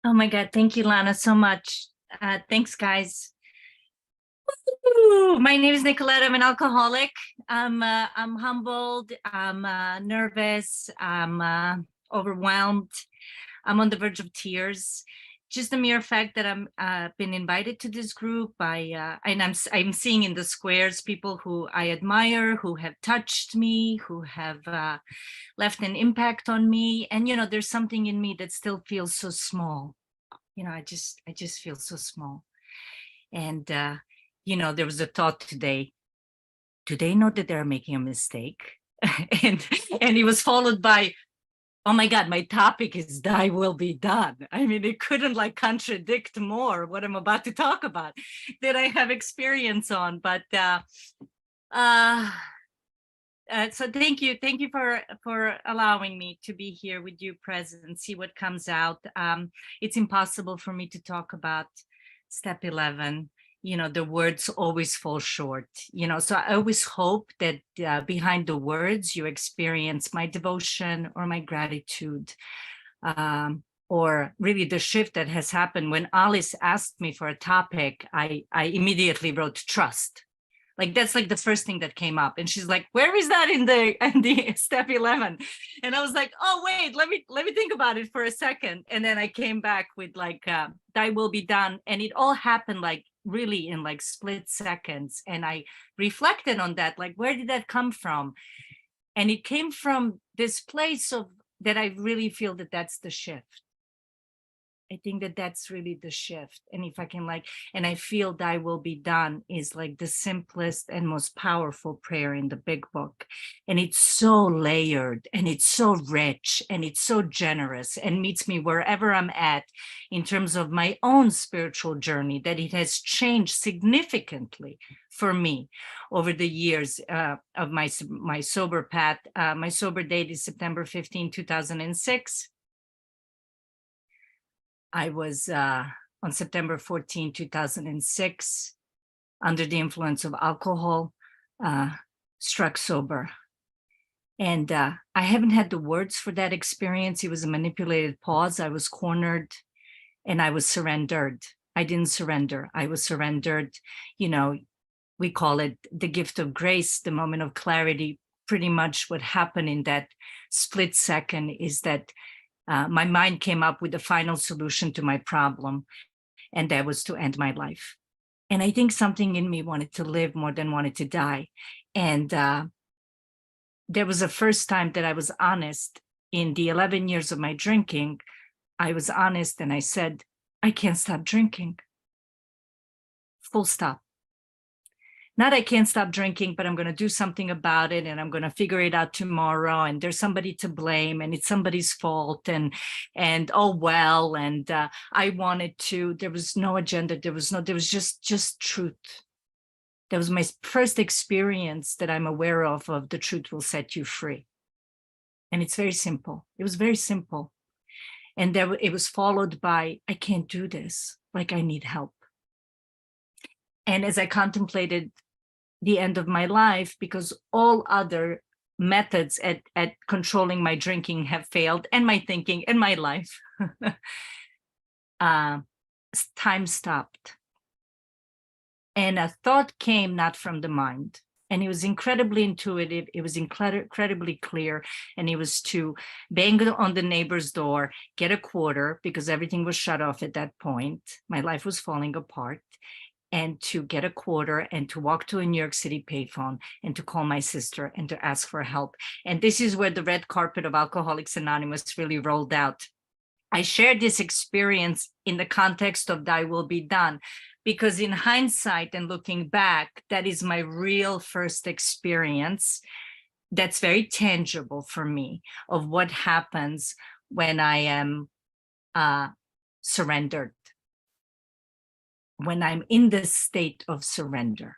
Oh my God. Thank you, Lana, so much. Thanks, guys. Ooh, my name is Nikoleta. I'm an alcoholic. I'm humbled. I'm nervous. I'm overwhelmed. I'm on the verge of tears. Just the mere fact that I'm been invited to this group and I'm seeing in the squares people who I admire, who have touched me, who have left an impact on me. And there's something in me that still feels so small. I just feel so small. And there was a thought today. Do they know that they're making a mistake? and it was followed by, oh my God, my topic is thy will be done. I mean, it couldn't contradict more what I'm about to talk about that I have experience on. But so thank you for allowing me to be here with you present and see what comes out. It's impossible for me to talk about step 11. The words always fall short. So I always hope that behind the words you experience my devotion or my gratitude, or really the shift that has happened. When Alice asked me for a topic, I immediately wrote trust. That's the first thing that came up. And she's like, where is that in the step 11? And I was like, oh, wait, let me think about it for a second. And then I came back with thy will be done. And it all happened really in split seconds. And I reflected on that, where did that come from? And it came from this place of that I really feel that that's the shift. I think that that's really the shift. And if I can and I feel thy will be done is the simplest and most powerful prayer in the big book. And it's so layered and it's so rich and it's so generous and meets me wherever I'm at in terms of my own spiritual journey, that it has changed significantly for me over the years of my sober path. My sober date is September 15, 2006. I was on September 14, 2006, under the influence of alcohol, struck sober. And I haven't had the words for that experience. It was a manipulated pause. I was cornered and I was surrendered. I didn't surrender. I was surrendered. We call it the gift of grace, the moment of clarity. Pretty much what happened in that split second is that my mind came up with the final solution to my problem, and that was to end my life. And I think something in me wanted to live more than wanted to die. And there was the first time that I was honest. In the 11 years of my drinking, I was honest and I said, I can't stop drinking. Full stop. Not I can't stop drinking, but I'm going to do something about it and I'm going to figure it out tomorrow. And there's somebody to blame and it's somebody's fault. And oh, well, and I wanted to, there was no agenda. There was just truth. That was my first experience that I'm aware of the truth will set you free. And it's very simple. It was very simple. And it was followed by, I can't do this. I need help. And as I contemplated the end of my life, because all other methods at controlling my drinking have failed, and my thinking and my life, time stopped. And a thought came not from the mind. And it was incredibly intuitive. It was incredibly clear. And it was to bang on the neighbor's door, get a quarter, because everything was shut off at that point. My life was falling apart. And to get a quarter and to walk to a New York City payphone and to call my sister and to ask for help. And this is where the red carpet of Alcoholics Anonymous really rolled out. I shared this experience in the context of thy will be done, because in hindsight and looking back, that is my real first experience that's very tangible for me of what happens when I am surrendered. When I'm in the state of surrender.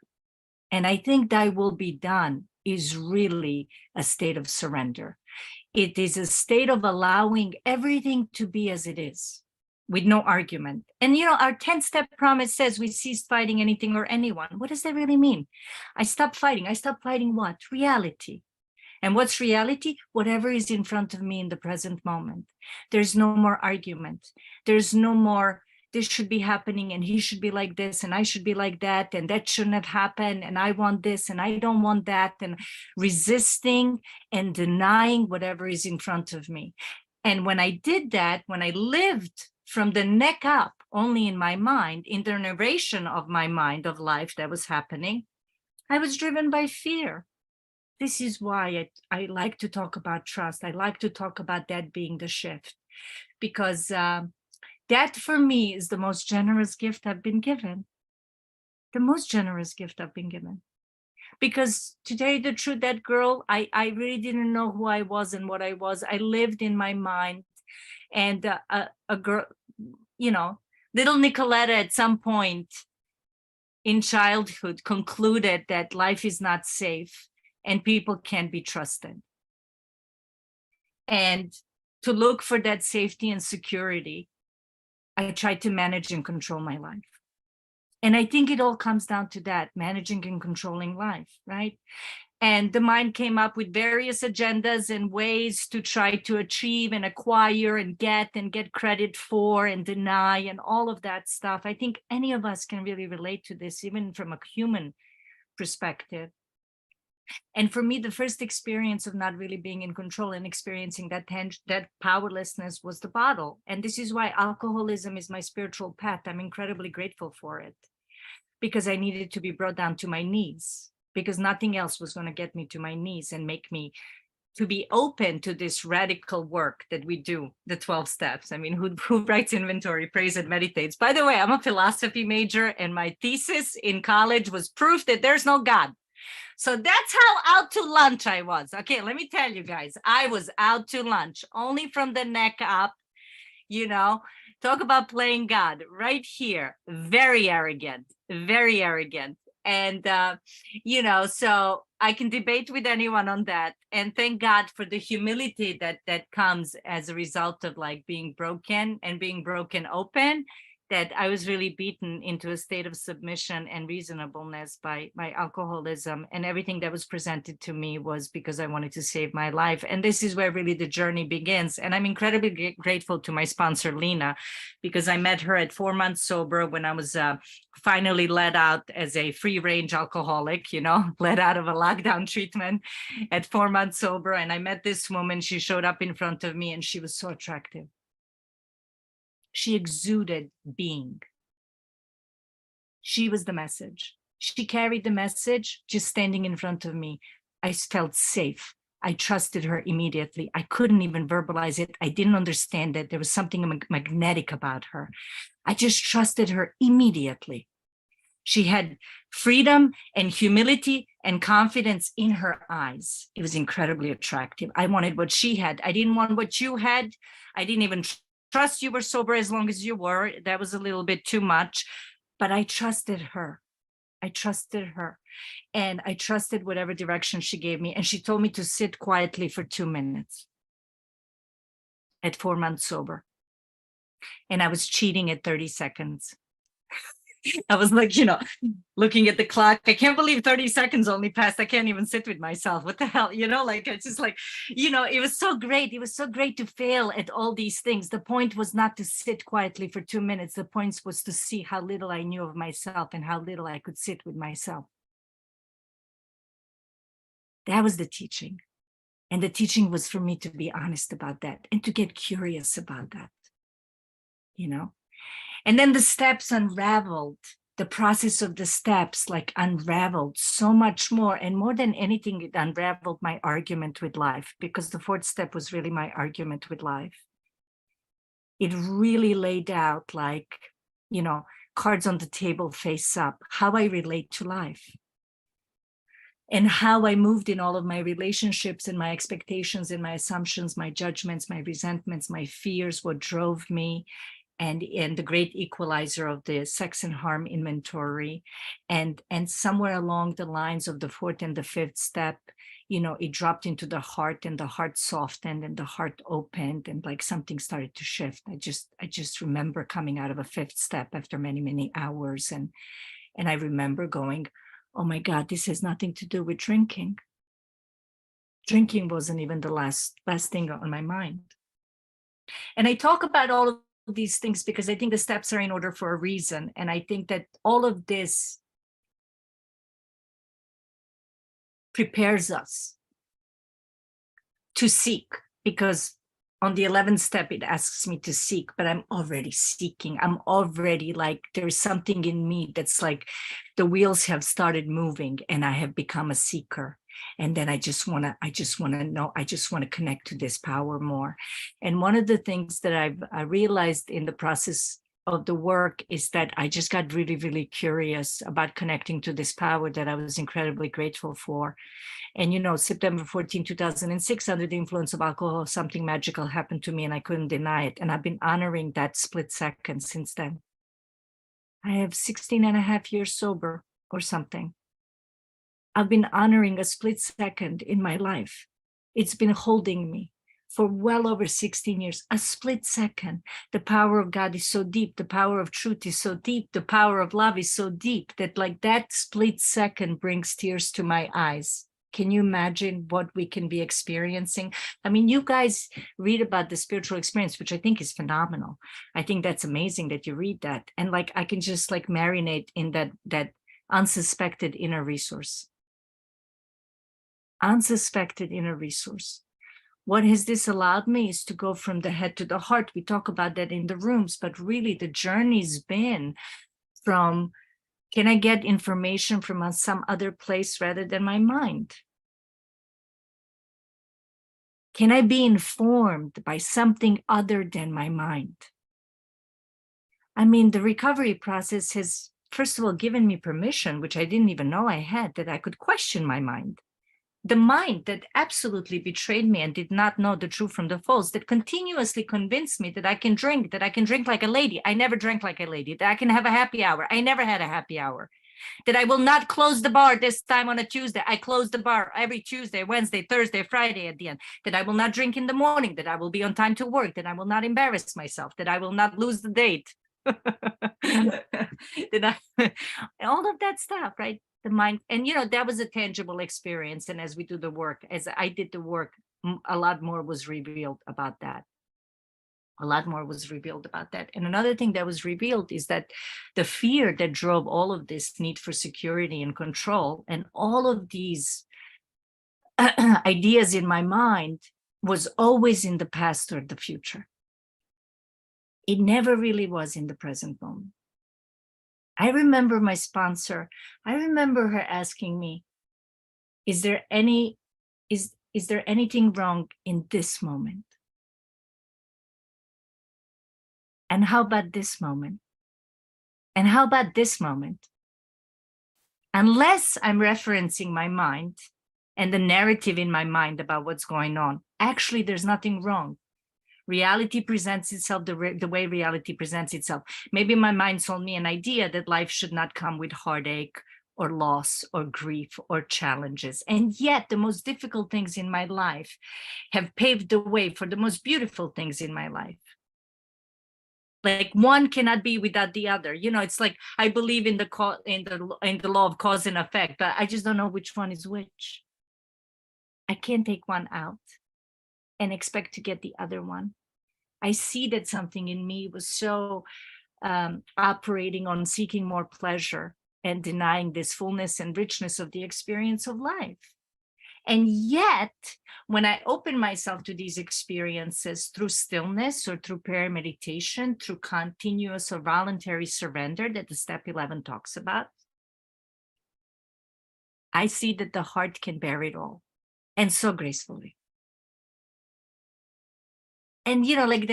And I think thy will be done is really a state of surrender. It is a state of allowing everything to be as it is, with no argument. And our 10-step promise says we cease fighting anything or anyone. What does that really mean? I stop fighting. I stop fighting what? Reality. And what's reality? Whatever is in front of me in the present moment. There's no more argument. There's no more, this should be happening and he should be like this and I should be like that and that shouldn't have happened and I want this and I don't want that, and resisting and denying whatever is in front of me. And when I did that, when I lived from the neck up only in my mind, in the narration of my mind of life that was happening, I was driven by fear. This is why I like to talk about trust. I like to talk about that being the shift, because that for me is the most generous gift I've been given. The most generous gift I've been given. Because to tell you the truth, that girl, I really didn't know who I was and what I was. I lived in my mind, and a girl, you know, little Nikoleta at some point in childhood concluded that life is not safe and people can't be trusted. And to look for that safety and security, I tried to manage and control my life. And I think it all comes down to that, managing and controlling life, right? And the mind came up with various agendas and ways to try to achieve and acquire and get credit for and deny and all of that stuff. I think any of us can really relate to this, even from a human perspective. And for me, the first experience of not really being in control and experiencing that powerlessness was the bottle. And this is why alcoholism is my spiritual path. I'm incredibly grateful for it, because I needed to be brought down to my knees, because nothing else was going to get me to my knees and make me to be open to this radical work that we do, the 12 steps. I mean, who writes inventory, prays and meditates? By the way, I'm a philosophy major, and my thesis in college was proof that there's no God. So that's how out to lunch I was. Okay, let me tell you guys, I was out to lunch, only from the neck up, you know, talk about playing God right here. Very arrogant, very arrogant. And, you know, so I can debate with anyone on that. And thank God for the humility that comes as a result of like being broken and being broken open, that I was really beaten into a state of submission and reasonableness by my alcoholism, and everything that was presented to me was because I wanted to save my life. And this is where really the journey begins. And I'm incredibly grateful to my sponsor, Lena, because I met her at 4 months sober when I was finally let out as a free range alcoholic, you know, let out of a lockdown treatment at 4 months sober. And I met this woman, she showed up in front of me and she was so attractive. She exuded being. She was the message. She carried the message just standing in front of me. I felt safe. I trusted her immediately. I couldn't even verbalize it. I didn't understand it. There was something magnetic about her. I just trusted her immediately. She had freedom and humility and confidence in her eyes. It was incredibly attractive. I wanted what she had. I didn't want what you had. I didn't even trust you were sober as long as you were. That was a little bit too much, but I trusted her. I trusted her, and I trusted whatever direction she gave me. And she told me to sit quietly for 2 minutes at 4 months sober. And I was cheating at 30 seconds. I was like, you know, looking at the clock. I can't believe 30 seconds only passed. I can't even sit with myself. What the hell? You know, like, it's just like, you know, it was so great. It was so great to fail at all these things. The point was not to sit quietly for 2 minutes. The point was to see how little I knew of myself and how little I could sit with myself. That was the teaching. And the teaching was for me to be honest about that and to get curious about that, you know? And then the steps unraveled, the process of the steps like unraveled so much more. And more than anything, it unraveled my argument with life, because the 4th step was really my argument with life. It really laid out like, you know, cards on the table face up, how I relate to life and how I moved in all of my relationships and my expectations and my assumptions, my judgments, my resentments, my fears, what drove me. And the great equalizer of the sex and harm inventory. And somewhere along the lines of the 4th and the 5th step, you know, it dropped into the heart, and the heart softened and the heart opened, and like something started to shift. I just remember coming out of a 5th step after many, many hours. And I remember going, oh my God, this has nothing to do with drinking. Drinking wasn't even the last thing on my mind. And I talk about all of these things because I think the steps are in order for a reason. And I think that all of this prepares us to seek, because on the 11th step, it asks me to seek, but I'm already seeking. I'm already like, there's something in me that's like the wheels have started moving and I have become a seeker. And then I just want to know, I just want to connect to this power more. And one of the things that I realized in the process of the work is that I just got really, really curious about connecting to this power that I was incredibly grateful for. And, you know, September 14, 2006, under the influence of alcohol, something magical happened to me and I couldn't deny it. And I've been honoring that split second since then. I have 16 and a half years sober or something. I've been honoring a split second in my life. It's been holding me for well over 16 years, a split second. The power of God is so deep. The power of truth is so deep. The power of love is so deep that like that split second brings tears to my eyes. Can you imagine what we can be experiencing? I mean, you guys read about the spiritual experience, which I think is phenomenal. I think that's amazing that you read that. And like, I can just like marinate in that unsuspected inner resource. Unsuspected inner resource. What has this allowed me is to go from the head to the heart. We talk about that in the rooms, but really the journey's been from, can I get information from some other place rather than my mind? Can I be informed by something other than my mind? I mean, the recovery process has, first of all, given me permission, which I didn't even know I had, that I could question my mind. The mind that absolutely betrayed me and did not know the true from the false, that continuously convinced me that I can drink like a lady. I never drank like a lady, that I can have a happy hour. I never had a happy hour. That I will not close the bar this time on a Tuesday. I close the bar every Tuesday, Wednesday, Thursday, Friday at the end. That I will not drink in the morning, that I will be on time to work, that I will not embarrass myself, that I will not lose the date. All of that stuff, right? The mind, and you know, that was a tangible experience. And as we do the work, as I did the work, a lot more was revealed about that. A lot more was revealed about that. And another thing that was revealed is that the fear that drove all of this need for security and control and all of these ideas in my mind was always in the past or the future. It never really was in the present moment. I remember my sponsor, I remember her asking me, is there anything wrong in this moment? And how about this moment? And how about this moment? Unless I'm referencing my mind and the narrative in my mind about what's going on, actually, there's nothing wrong. Reality presents itself the way reality presents itself. Maybe my mind sold me an idea that life should not come with heartache or loss or grief or challenges. And yet the most difficult things in my life have paved the way for the most beautiful things in my life. Like one cannot be without the other. You know, it's like I believe in the law of cause and effect, but I just don't know which one is which. I can't take one out and expect to get the other one. I see that something in me was so operating on seeking more pleasure and denying this fullness and richness of the experience of life. And yet, when I open myself to these experiences through stillness or through prayer meditation, through continuous or voluntary surrender that the step 11 talks about, I see that the heart can bear it all, and so gracefully. And, you know, like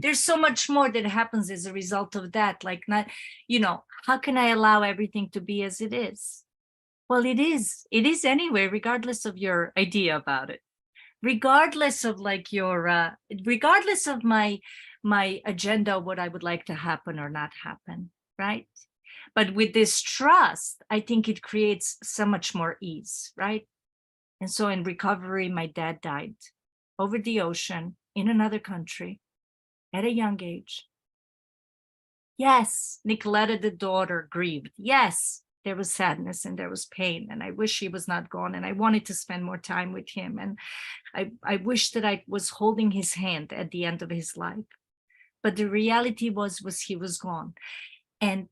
there's so much more that happens as a result of that. Like, not, you know, how can I allow everything to be as it is? Well, it is anyway, regardless of your idea about it, regardless of like your, regardless of my agenda, what I would like to happen or not happen, right? But with this trust, I think it creates so much more ease, right? And so in recovery, my dad died over the ocean in another country at a young age. Yes, Nikoleta, the daughter, grieved. Yes, There was sadness and there was pain, and I wish he was not gone, and I wanted to spend more time with him. And I wish that I was holding his hand at the end of his life. But the reality was he was gone. And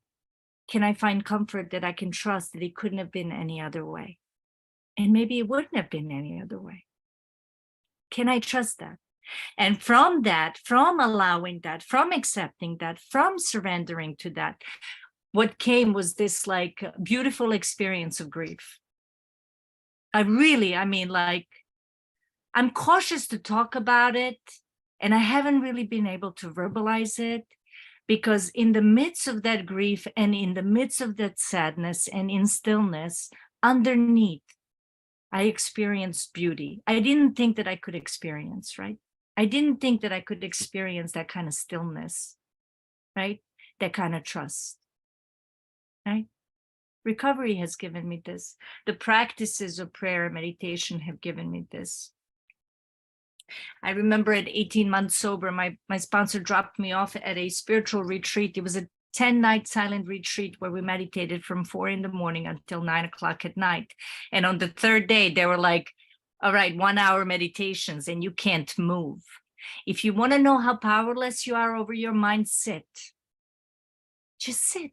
can I find comfort that I can trust that it couldn't have been any other way? And maybe it wouldn't have been any other way. Can I trust that? And from that, from allowing that, from accepting that, from surrendering to that, what came was this like beautiful experience of grief. Like, I'm cautious to talk about it, and I haven't really been able to verbalize it, because in the midst of that grief and in the midst of that sadness and in stillness, underneath, I experienced beauty. I didn't think that I could experience, right? I didn't think that I could experience that kind of stillness, right? That kind of trust, right? Recovery has given me this. The practices of prayer and meditation have given me this. I remember at 18 months sober, my sponsor dropped me off at a spiritual retreat. It was a 10-night silent retreat where we meditated from 4 a.m. until 9 o'clock at night. And on the third day, they were like, all right, 1 hour meditations, and you can't move. If you want to know how powerless you are over your mind, sit. Just sit.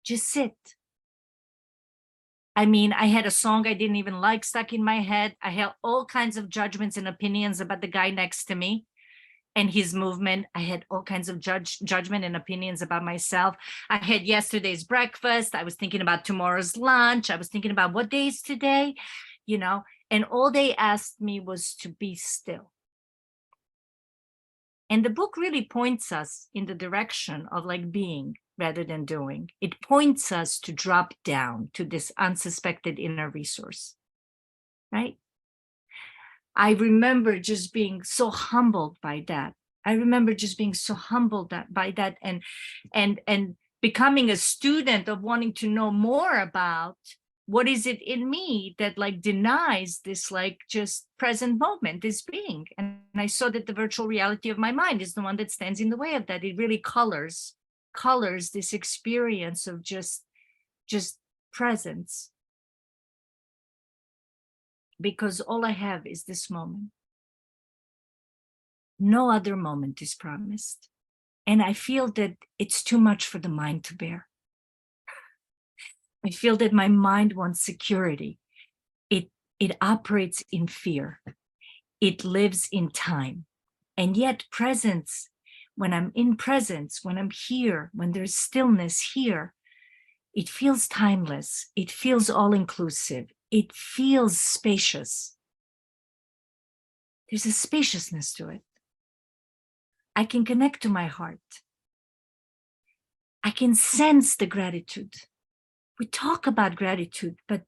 Just sit. I mean, I had a song I didn't even like stuck in my head. I had all kinds of judgments and opinions about the guy next to me and his movement. I had all kinds of judgment and opinions about myself. I had yesterday's breakfast. I was thinking about tomorrow's lunch. I was thinking about what day is today, you know, and all they asked me was to be still. And the book really points us in the direction of like being rather than doing. It points us to drop down to this unsuspected inner resource, right? I remember just being so humbled by that. I remember just being so humbled by that and becoming a student of wanting to know more about what is it in me that like denies this like just present moment, this being. And I saw that the virtual reality of my mind is the one that stands in the way of that. It really colors this experience of just presence. Because all I have is this moment. No other moment is promised. And I feel that it's too much for the mind to bear. I feel that my mind wants security. It operates in fear. It lives in time. And yet presence, when I'm in presence, when I'm here, when there's stillness here, it feels timeless. It feels all-inclusive. It feels spacious. There's a spaciousness to it. I can connect to my heart. I can sense the gratitude. We talk about gratitude, but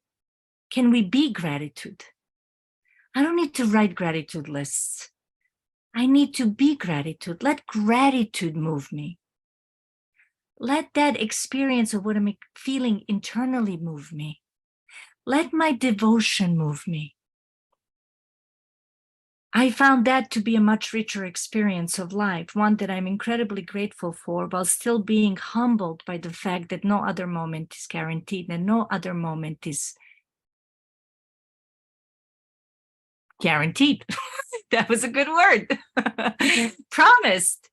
can we be gratitude? I don't need to write gratitude lists. I need to be gratitude. Let gratitude move me. Let that experience of what I'm feeling internally move me. Let my devotion move me. I found that to be a much richer experience of life, one that I'm incredibly grateful for, while still being humbled by the fact that no other moment is guaranteed and no other moment is guaranteed. That was a good word. Promised.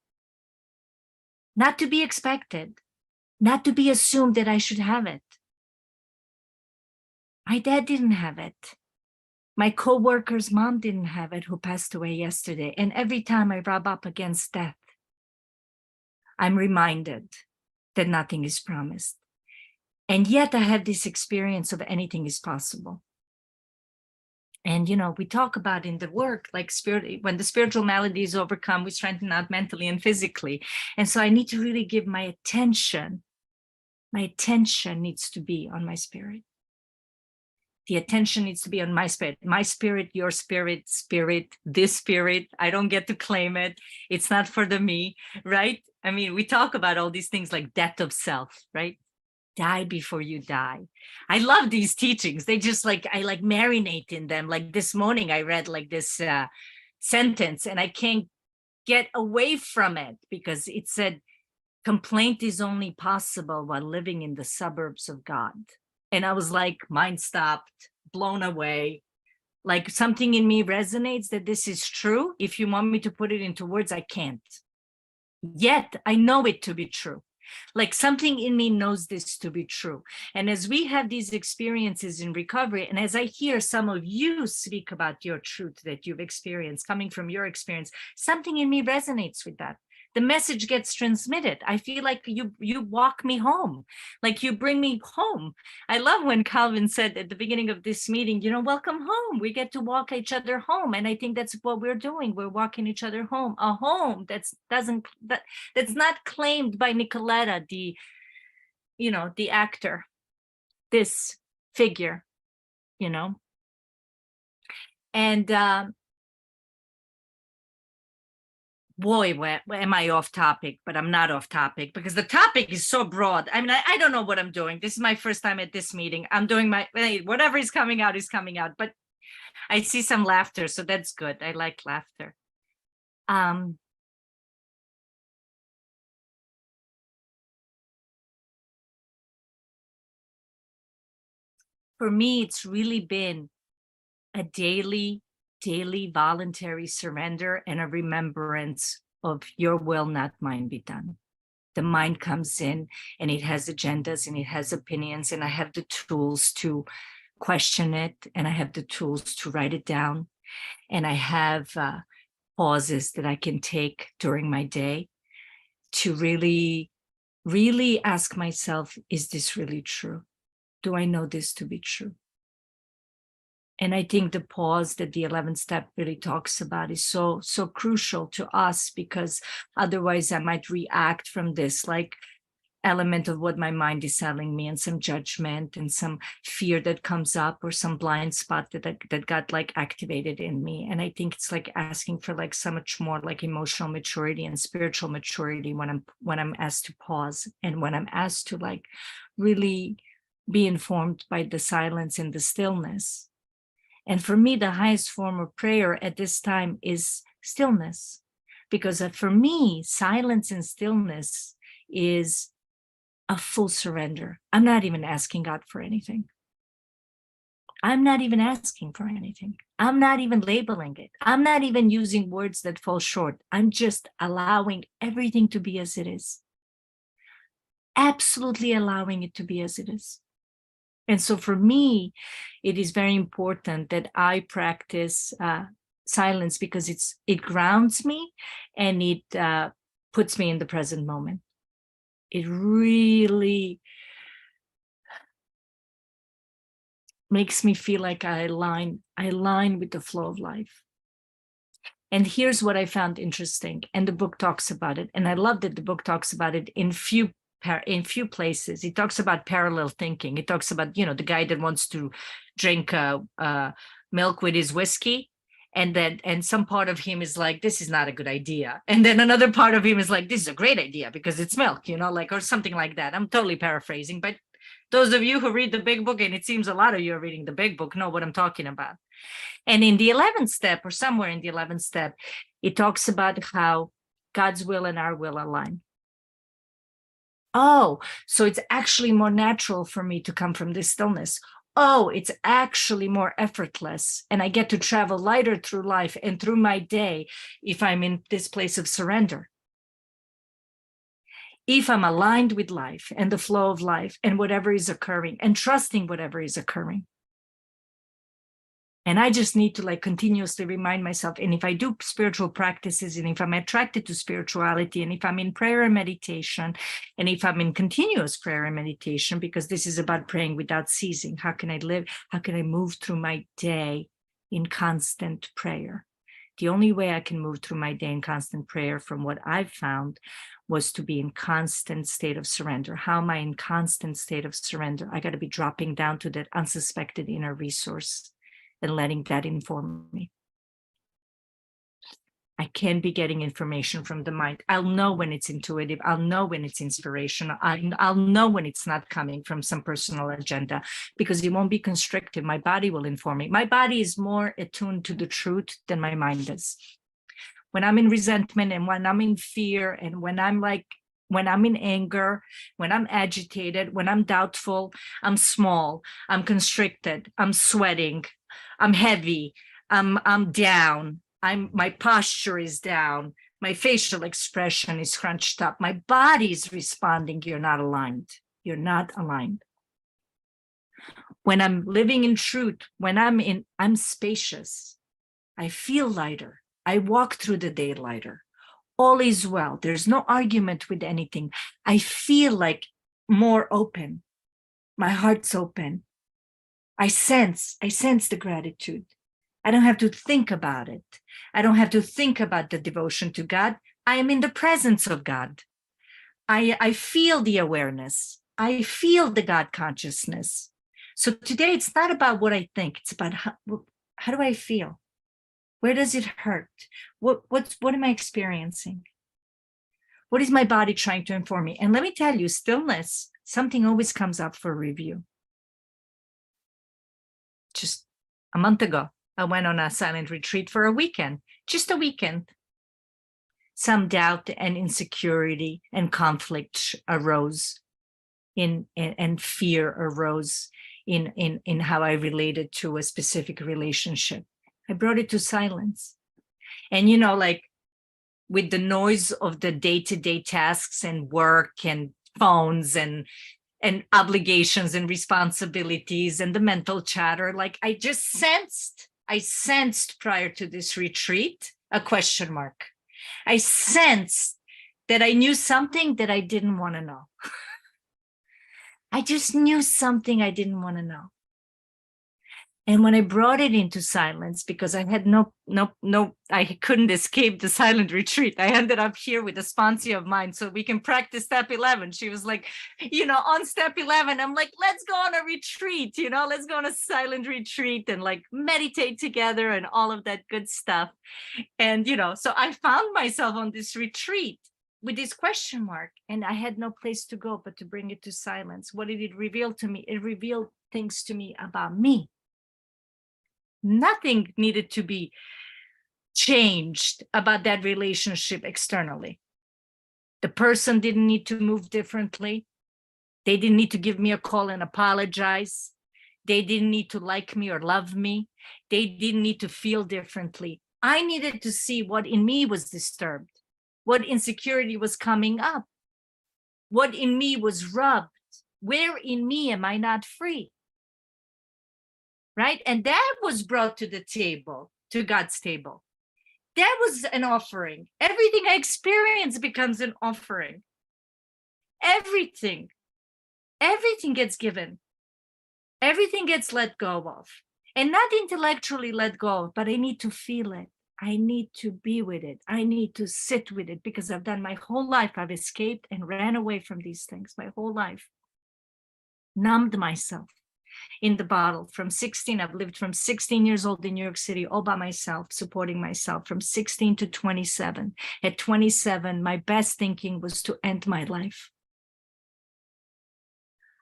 Not to be expected, not to be assumed that I should have it. My dad didn't have it. My co-worker's mom didn't have it, who passed away yesterday. And every time I rub up against death, I'm reminded that nothing is promised. And yet I have this experience of anything is possible. And, you know, we talk about in the work, like spirit, when the spiritual malady is overcome, we strengthen out mentally and physically. And so I need to really give my attention needs to be on my spirit. The attention needs to be on my spirit, your spirit, this spirit. I don't get to claim it. It's not for the me, right? I mean, we talk about all these things like death of self, right? Die before you die. I love these teachings. They just like, I like marinate in them. Like this morning, I read like this sentence and I can't get away from it because it said, complaint is only possible while living in the suburbs of God. And I was like, mind stopped, blown away. Like something in me resonates that this is true. If you want me to put it into words, I can't. Yet I know it to be true. Like something in me knows this to be true. And as we have these experiences in recovery, and as I hear some of you speak about your truth that you've experienced coming from your experience, something in me resonates with that. The message gets transmitted. I feel like you walk me home, like you bring me home. I love when Calvin said at the beginning of this meeting, welcome home. We get to walk each other home. And I think that's what we're doing. We're walking each other home, a home that's not claimed by Nikoleta, the actor, this figure, and boy, am I off topic, but I'm not off topic because the topic is so broad. I mean, I don't know what I'm doing. This is my first time at this meeting. I'm doing whatever is coming out is coming out, but I see some laughter, so that's good. I like laughter. For me, it's really been a daily voluntary surrender and a remembrance of your will, not mine, be done. The mind comes in and it has agendas and it has opinions, and I have the tools to question it, and I have the tools to write it down, and I have pauses that I can take during my day to really ask myself, is this really true? Do I know this to be true? And I think the pause that the 11th step really talks about is so crucial to us, because otherwise I might react from this like element of what my mind is telling me, and some judgment and some fear that comes up, or some blind spot that got like activated in me. And I think it's like asking for like so much more like emotional maturity and spiritual maturity when I'm asked to pause, and when I'm asked to like really be informed by the silence and the stillness. And for me, the highest form of prayer at this time is stillness, because for me, silence and stillness is a full surrender. I'm not even asking God for anything. I'm not even asking for anything. I'm not even labeling it. I'm not even using words that fall short. I'm just allowing everything to be as it is. Absolutely allowing it to be as it is. And so for me, it is very important that I practice silence, because it grounds me and it puts me in the present moment. It really makes me feel like I align with the flow of life. And here's what I found interesting, and the book talks about it, and I love that the book talks about it in few places. It talks about parallel thinking. It talks about, the guy that wants to drink milk with his whiskey, and some part of him is like, this is not a good idea. And then another part of him is like, this is a great idea because it's milk, or something like that. I'm totally paraphrasing, but those of you who read the big book, and it seems a lot of you are reading the big book, know what I'm talking about. And in the 11th step, or somewhere in the 11th step, it talks about how God's will and our will align. Oh, so it's actually more natural for me to come from this stillness. Oh, it's actually more effortless, and I get to travel lighter through life and through my day if I'm in this place of surrender. If I'm aligned with life and the flow of life and whatever is occurring, and trusting whatever is occurring. And I just need to like continuously remind myself. And if I do spiritual practices, and if I'm attracted to spirituality, and if I'm in prayer and meditation, and if I'm in continuous prayer and meditation, because this is about praying without ceasing. How can I live? How can I move through my day in constant prayer? The only way I can move through my day in constant prayer, from what I've found, was to be in constant state of surrender. How am I in constant state of surrender? I got to be dropping down to that unsuspected inner resource and letting that inform me. I can't be getting information from the mind. I'll know when it's intuitive. I'll know when it's inspirational. I'll know when it's not coming from some personal agenda, because it won't be constrictive. My body will inform me. My body is more attuned to the truth than my mind is. When I'm in resentment, and when I'm in fear, and when I'm like When I'm in anger, when I'm agitated, when I'm doubtful, I'm small, I'm constricted, I'm sweating, I'm heavy, I'm down, my posture is down, my facial expression is crunched up, my body's responding, you're not aligned. You're not aligned. When I'm living in truth, when I'm spacious, I feel lighter. I walk through the day lighter. All is well. There's no argument with anything. I feel like more open. My heart's open. I sense the gratitude. I don't have to think about it. I don't have to think about the devotion to God. I am in the presence of God. I feel the awareness. I feel the God consciousness. So today it's not about what I think. It's about how do I feel? Where does it hurt? What am I experiencing? What is my body trying to inform me? And let me tell you, stillness, something always comes up for review. Just a month ago, I went on a silent retreat for a weekend, just a weekend. Some doubt and insecurity and conflict arose and fear arose in how I related to a specific relationship. I brought it to silence. And, like with the noise of the day-to-day tasks and work and phones and obligations and responsibilities and the mental chatter, like I sensed prior to this retreat, a question mark. I sensed that I knew something that I didn't want to know. I just knew something I didn't want to know. And when I brought it into silence, because I had I couldn't escape the silent retreat. I ended up here with a sponsor of mine so we can practice step 11. She was like, on step 11, I'm like, let's go on a retreat, let's go on a silent retreat and like meditate together and all of that good stuff. And, so I found myself on this retreat with this question mark, and I had no place to go but to bring it to silence. What did it reveal to me? It revealed things to me about me. Nothing needed to be changed about that relationship externally. The person didn't need to move differently. They didn't need to give me a call and apologize. They didn't need to like me or love me. They didn't need to feel differently. I needed to see what in me was disturbed, what insecurity was coming up, what in me was rubbed, where in me am I not free? Right? And that was brought to the table, to God's table. That was an offering. Everything I experience becomes an offering. Everything gets given. Everything gets let go of. And not intellectually let go of, but I need to feel it. I need to be with it. I need to sit with it because I've done my whole life. I've escaped and ran away from these things my whole life. Numbed myself in the bottle from 16. I've lived from 16 years old in New York City, all by myself, supporting myself from 16 to 27. At 27, my best thinking was to end my life.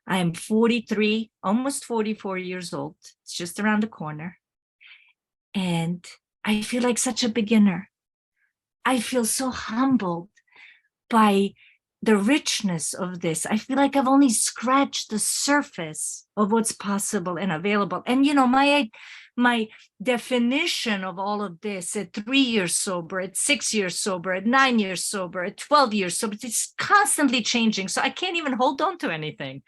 I am 43, almost 44 years old. It's just around the corner. And I feel like such a beginner. I feel so humbled by the richness of this. I feel like I've only scratched the surface of what's possible and available. And, my definition of all of this at 3 years sober, at 6 years sober, at 9 years sober, at 12 years sober, it's constantly changing. So I can't even hold on to anything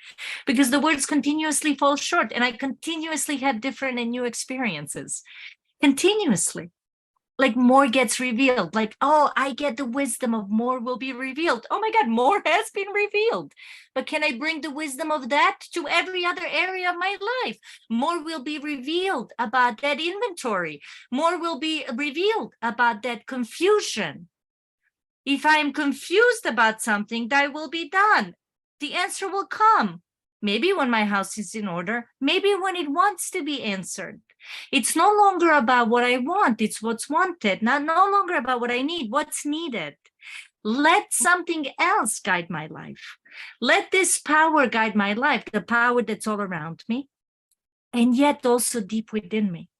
because the words continuously fall short and I continuously have different and new experiences. Continuously. Like more gets revealed, like, oh, I get the wisdom of more will be revealed. Oh my God, more has been revealed. But can I bring the wisdom of that to every other area of my life? More will be revealed about that inventory. More will be revealed about that confusion. If I am confused about something, that will be done. The answer will come. Maybe when my house is in order, maybe when it wants to be answered. It's no longer about what I want, it's what's wanted, no longer about what I need, what's needed. Let something else guide my life. Let this power guide my life, the power that's all around me, and yet also deep within me.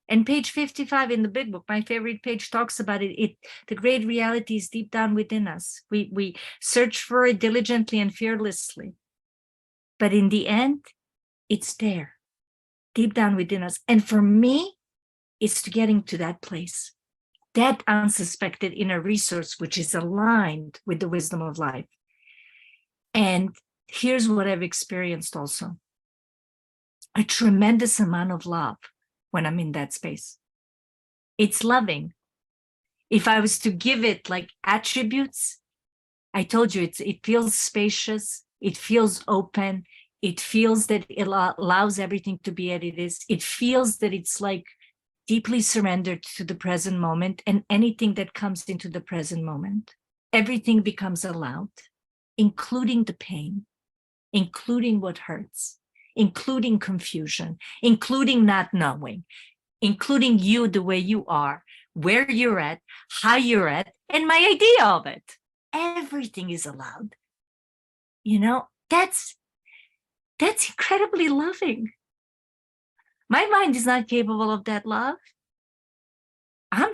And page 55 in the big book, my favorite page, talks about it. The great reality is deep down within us. We search for it diligently and fearlessly. But in the end, it's there, deep down within us. And for me, it's to getting to that place, that unsuspected inner resource, which is aligned with the wisdom of life. And here's what I've experienced also: a tremendous amount of love when I'm in that space. It's loving. If I was to give it like attributes, I told you it feels spacious, it feels open, it feels that it allows everything to be as it is. It feels that it's like deeply surrendered to the present moment, and anything that comes into the present moment, everything becomes allowed, including the pain, including what hurts, including confusion, including not knowing, including you the way you are, where you're at, how you're at, and my idea of it. Everything is allowed. You know, that's incredibly loving. My mind is not capable of that love. I'm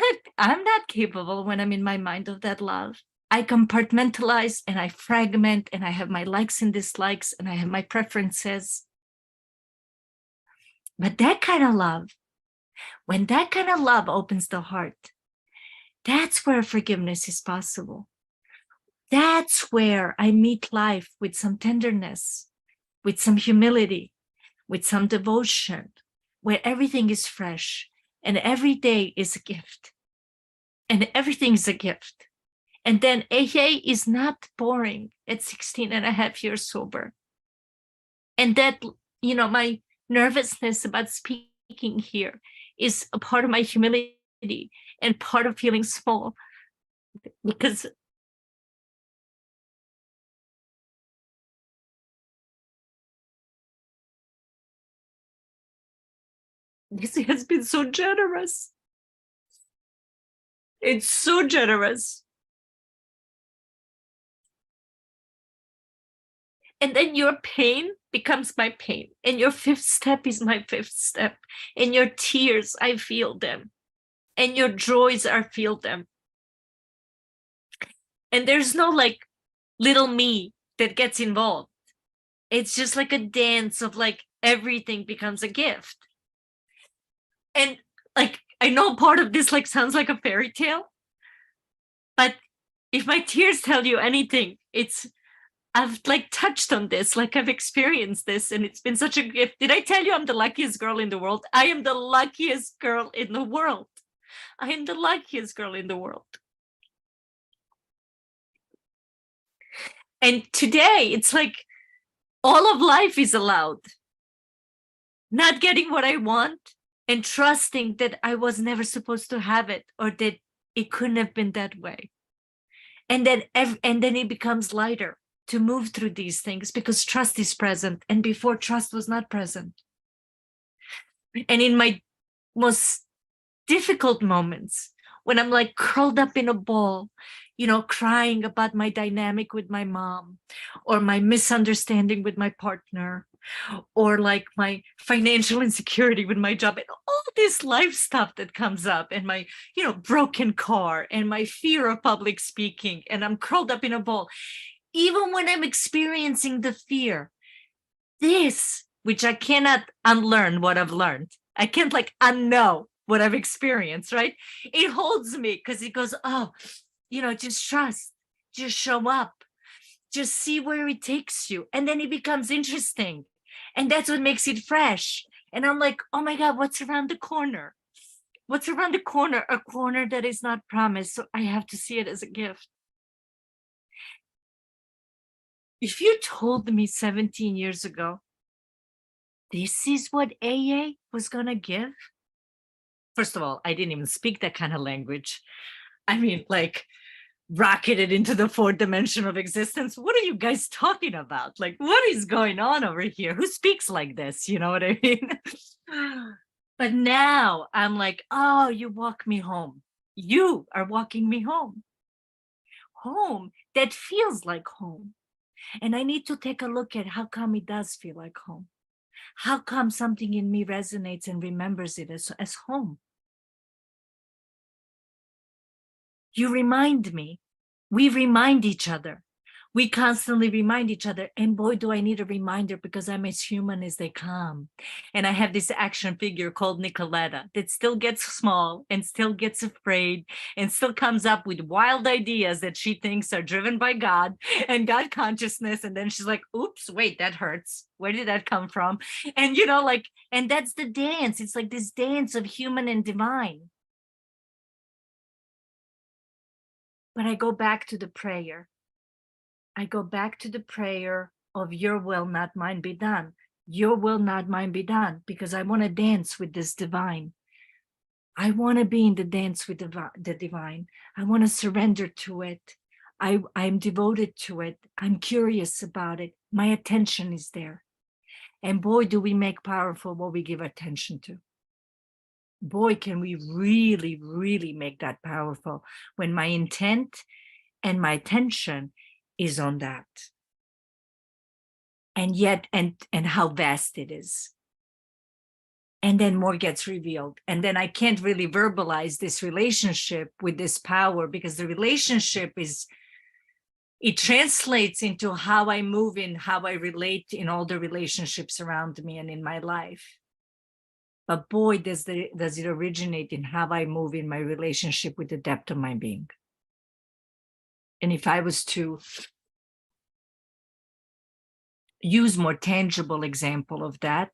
not capable when I'm in my mind of that love. I compartmentalize and I fragment, and I have my likes and dislikes, and I have my preferences. But that kind of love, when that kind of love opens the heart, that's where forgiveness is possible. That's where I meet life with some tenderness, with some humility, with some devotion, where everything is fresh and every day is a gift. And everything is a gift. And then AA is not boring at 16 and a half years sober. And that, you know, my nervousness about speaking here is a part of my humility and part of feeling small, because this has been so generous. It's so generous. And then your pain becomes my pain, and your fifth step is my fifth step, and your tears, I feel them, and your joys, I feel them. And there's no like little me that gets involved. It's just like a dance of like everything becomes a gift. And like, I know part of this like sounds like a fairy tale, but if my tears tell you anything, it's I've like touched on this, like I've experienced this, and it's been such a gift. Did I tell you I'm the luckiest girl in the world? I am the luckiest girl in the world. I am the luckiest girl in the world. And today it's like all of life is allowed. Not getting what I want and trusting that I was never supposed to have it, or that it couldn't have been that way. And then it becomes lighter to move through these things because trust is present, and before trust was not present. And in my most difficult moments, when I'm like curled up in a ball, you know, crying about my dynamic with my mom, or my misunderstanding with my partner, or like my financial insecurity with my job, and all this life stuff that comes up, and my, you know, broken car, and my fear of public speaking, and I'm curled up in a ball. Even when I'm experiencing the fear, this, which I cannot unlearn what I've learned, I can't like unknow what I've experienced, right? It holds me because it goes, oh, you know, just trust, just show up, just see where it takes you. And then it becomes interesting. And that's what makes it fresh. And I'm like, oh my God, what's around the corner? What's around the corner? A corner that is not promised. So I have to see it as a gift. If you told me 17 years ago, this is what AA was going to give. First of all, I didn't even speak that kind of language. I mean, like, rocketed into the fourth dimension of existence. What are you guys talking about? Like, what is going on over here? Who speaks like this? You know what I mean? But now I'm like, oh, you walk me home. You are walking me home. Home that feels like home. And I need to take a look at how come it does feel like home. How come something in me resonates and remembers it as home? You remind me. We remind each other. We constantly remind each other. And boy, do I need a reminder, because I'm as human as they come. And I have this action figure called Nikoleta that still gets small and still gets afraid and still comes up with wild ideas that she thinks are driven by God and God consciousness. And then she's like, oops, wait, that hurts. Where did that come from? And, and that's the dance. It's like this dance of human and divine. But I go back to the prayer. I go back to the prayer of your will, not mine, be done. Your will, not mine, be done, because I want to dance with this divine. I want to be in the dance with the divine. I want to surrender to it. I'm devoted to it. I'm curious about it. My attention is there. And boy, do we make powerful what we give attention to. Boy, can we really, really make that powerful when my intent and my attention is on that. And yet, and how vast it is. And then more gets revealed. And then I can't really verbalize this relationship with this power, because the relationship it translates into how I move in, how I relate in all the relationships around me and in my life. But boy, does it originate in how I move in my relationship with the depth of my being. And if I was to use more tangible example of that,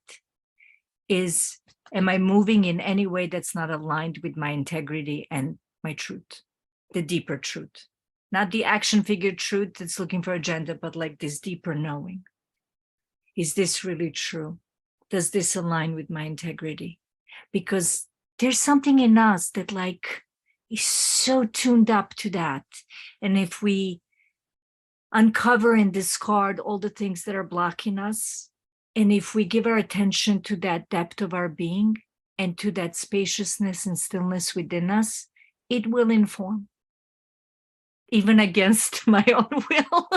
is, am I moving in any way that's not aligned with my integrity and my truth, the deeper truth, not the action figure truth that's looking for agenda, but like this deeper knowing. Is this really true? Does this align with my integrity? Because there's something in us that is so tuned up to that. And if we uncover and discard all the things that are blocking us, and if we give our attention to that depth of our being and to that spaciousness and stillness within us, it will inform, even against my own will.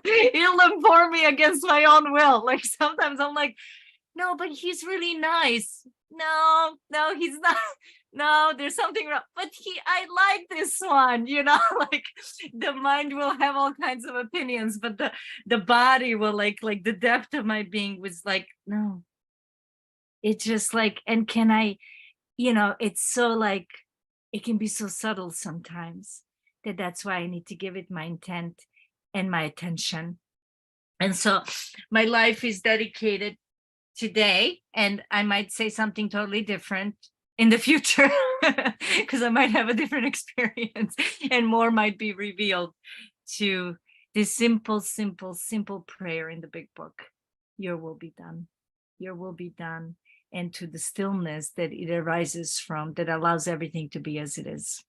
It'll inform me against my own will. Like sometimes I'm like, no, but he's really nice. No, he's not. No, there's something wrong. But I like this one, like the mind will have all kinds of opinions, but the body will like the depth of my being was like, no. It's just like, and can I, it's so like, it can be so subtle sometimes that's why I need to give it my intent and my attention. And so my life is dedicated today, and I might say something totally different in the future because I might have a different experience and more might be revealed, to this simple prayer in the big book. Your will be done. Your will be done. And to the stillness that it arises from, that allows everything to be as it is.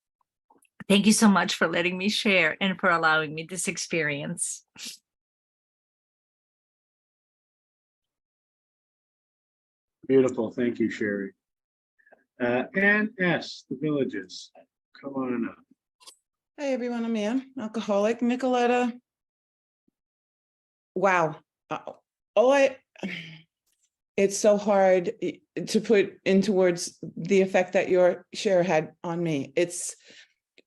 Thank you so much for letting me share and for allowing me this experience. Beautiful. Thank you, Sherry. Ann S., the Villages. Come on up. Hey, everyone. I'm Ann, alcoholic. Nikoleta. Wow. It's so hard to put into words the effect that your share had on me.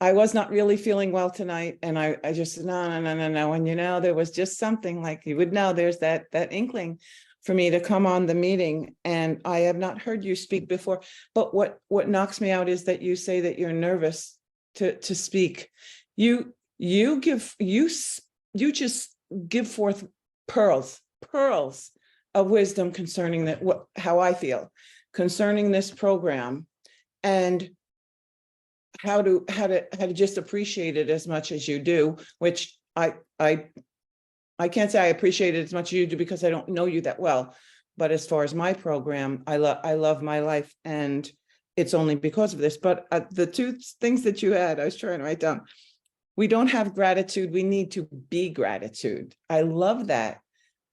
I was not really feeling well tonight, and I just, no. And there was just something like, you would know, there's that inkling for me to come on the meeting. And I have not heard you speak before, but what knocks me out is that you say that you're nervous to speak. You just give forth pearls of wisdom concerning how I feel concerning this program, and how to just appreciate it as much as you do, which I can't say I appreciate it as much as you do because I don't know you that well. But as far as my program, I love my life, and it's only because of this. But the two things that you had, I was trying to write down. We don't have gratitude. We need to be gratitude. I love that.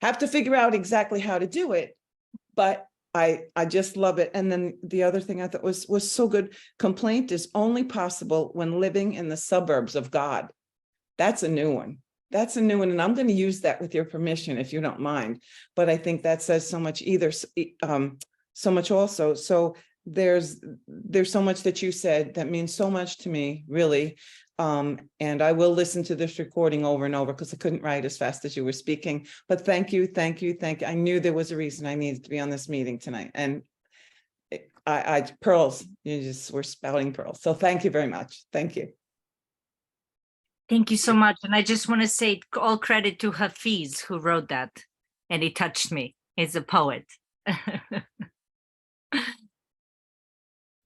Have to figure out exactly how to do it, but I just love it. And then the other thing I thought was so good. Complaint is only possible when living in the suburbs of God. That's a new one. That's a new one, and I'm going to use that with your permission, if you don't mind. But I think that says so much so much also. So there's so much that you said that means so much to me, really. And I will listen to this recording over and over because I couldn't write as fast as you were speaking. But thank you. I knew there was a reason I needed to be on this meeting tonight. And pearls, you just were spouting pearls. So thank you very much. Thank you. Thank you so much. And I just want to say all credit to Hafiz who wrote that. And he touched me. He's a poet.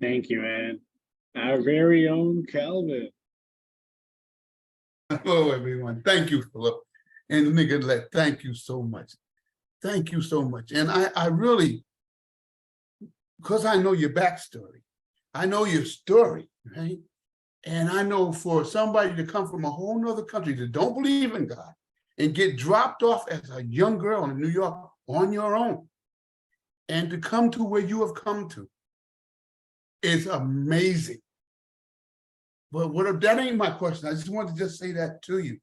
Thank you, Ann. Our very own Calvin. Hello, everyone. Thank you, Philip. And Nikoleta, thank you so much. Thank you so much. And I really, because I know your backstory, I know your story, right? And I know for somebody to come from a whole nother country that don't believe in God and get dropped off as a young girl in New York on your own and to come to where you have come to is amazing. But that ain't my question. I just wanted to just say that to you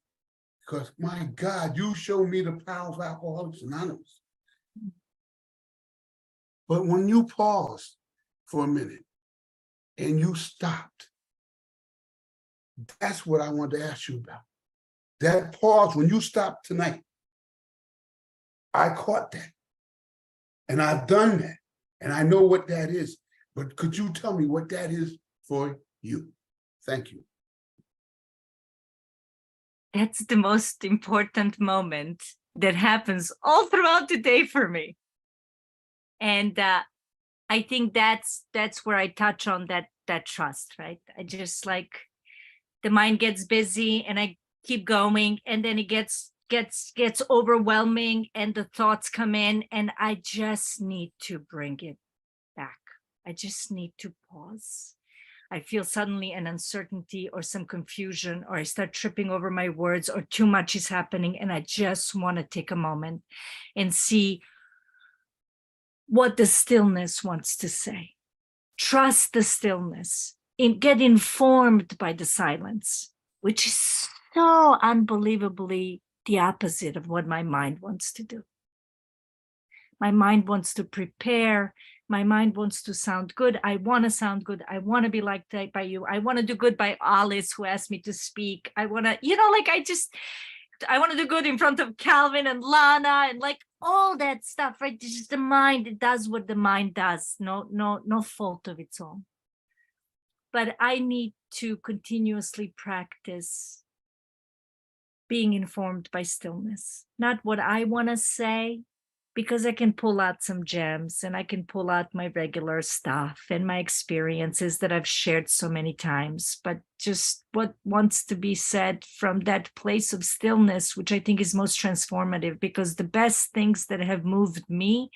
because my God, you showed me the power of Alcoholics Anonymous. But when you paused for a minute and you stopped, that's what I wanted to ask you about. That pause when you stopped tonight, I caught that. And I've done that. And I know what that is. But could you tell me what that is for you? Thank you. That's the most important moment that happens all throughout the day for me. And I think that's where I touch on that trust, right? I just like the mind gets busy and I keep going and then it gets overwhelming and the thoughts come in and I just need to bring it back. I just need to pause. I feel suddenly an uncertainty or some confusion, or I start tripping over my words, or too much is happening. And I just want to take a moment and see what the stillness wants to say. Trust the stillness, get informed by the silence, which is so unbelievably the opposite of what my mind wants to do. My mind wants to prepare. My mind wants to sound good. I want to sound good. I want to be liked by you. I want to do good by Alice, who asked me to speak. I want to, I want to do good in front of Calvin and Lana and like all that stuff, right? It's just the mind. It does what the mind does. No fault of its own. But I need to continuously practice being informed by stillness, not what I want to say, because I can pull out some gems and I can pull out my regular stuff and my experiences that I've shared so many times, but just what wants to be said from that place of stillness, which I think is most transformative, because the best things that have moved me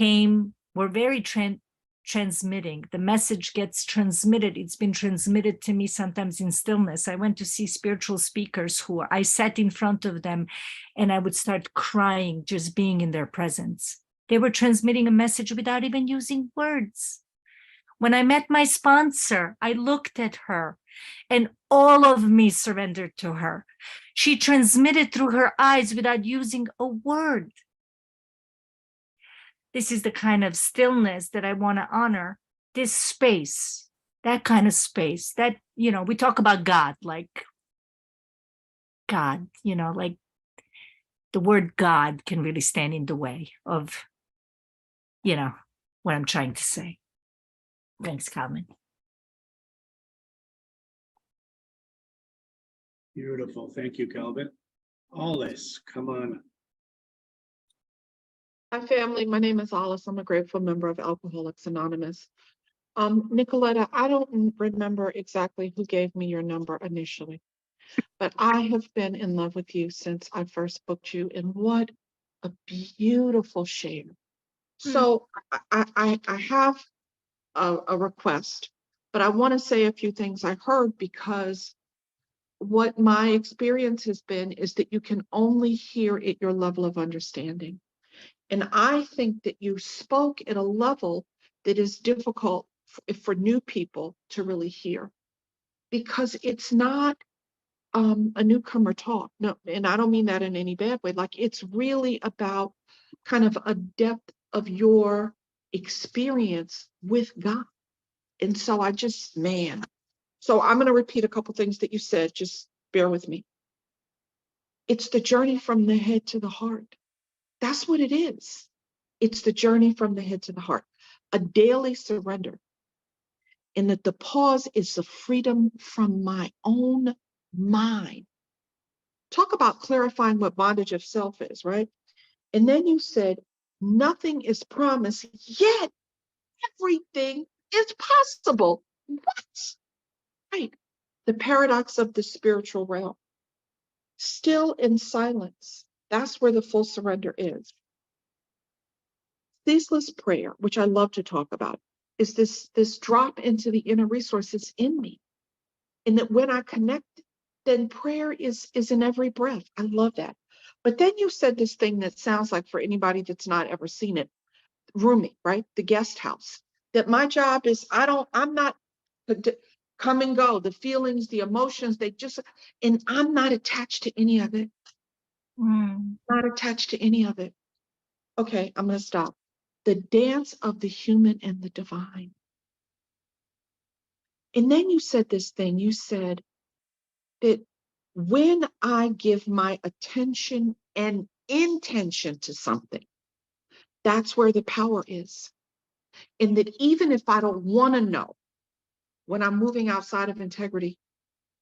were very transmitting. The message gets transmitted. It's been transmitted to me sometimes in stillness. I went to see spiritual speakers who I sat in front of them and I would start crying just being in their presence. They were transmitting a message without even using words. When I met my sponsor, I looked at her and all of me surrendered to her. She transmitted through her eyes without using a word. This is the kind of stillness that I want to honor. This space, that kind of space that, we talk about God, like God, like the word God can really stand in the way of, what I'm trying to say. Thanks, Calvin. Beautiful. Thank you, Calvin. Alice, come on. Hi, family. My name is Alice. I'm a grateful member of Alcoholics Anonymous. Nikoleta, I don't remember exactly who gave me your number initially, but I have been in love with you since I first booked you, and what a beautiful share. So I have a request, but I want to say a few things I heard, because what my experience has been is that you can only hear at your level of understanding. And I think that you spoke at a level that is difficult for new people to really hear, because it's not a newcomer talk. No, and I don't mean that in any bad way. Like, it's really about kind of a depth of your experience with God. And so I just, man. So I'm going to repeat a couple things that you said. Just bear with me. It's the journey from the head to the heart. That's what it is. It's the journey from the head to the heart, a daily surrender. And that the pause is the freedom from my own mind. Talk about clarifying what bondage of self is, right? And then you said, nothing is promised, yet everything is possible. What? Right. The paradox of the spiritual realm. Still in silence. That's where the full surrender is. Ceaseless prayer, which I love to talk about, is this drop into the inner resources in me. And that when I connect, then prayer is in every breath. I love that. But then you said this thing that sounds like, for anybody that's not ever seen it, rooming, right? The guest house. That my job is, I'm not come and go, the feelings, the emotions, and I'm not attached to any of it. Not attached to any of it. Okay, I'm going to stop. The dance of the human and the divine. And then you said this thing, you said that when I give my attention and intention to something, that's where the power is. And that even if I don't want to know, when I'm moving outside of integrity,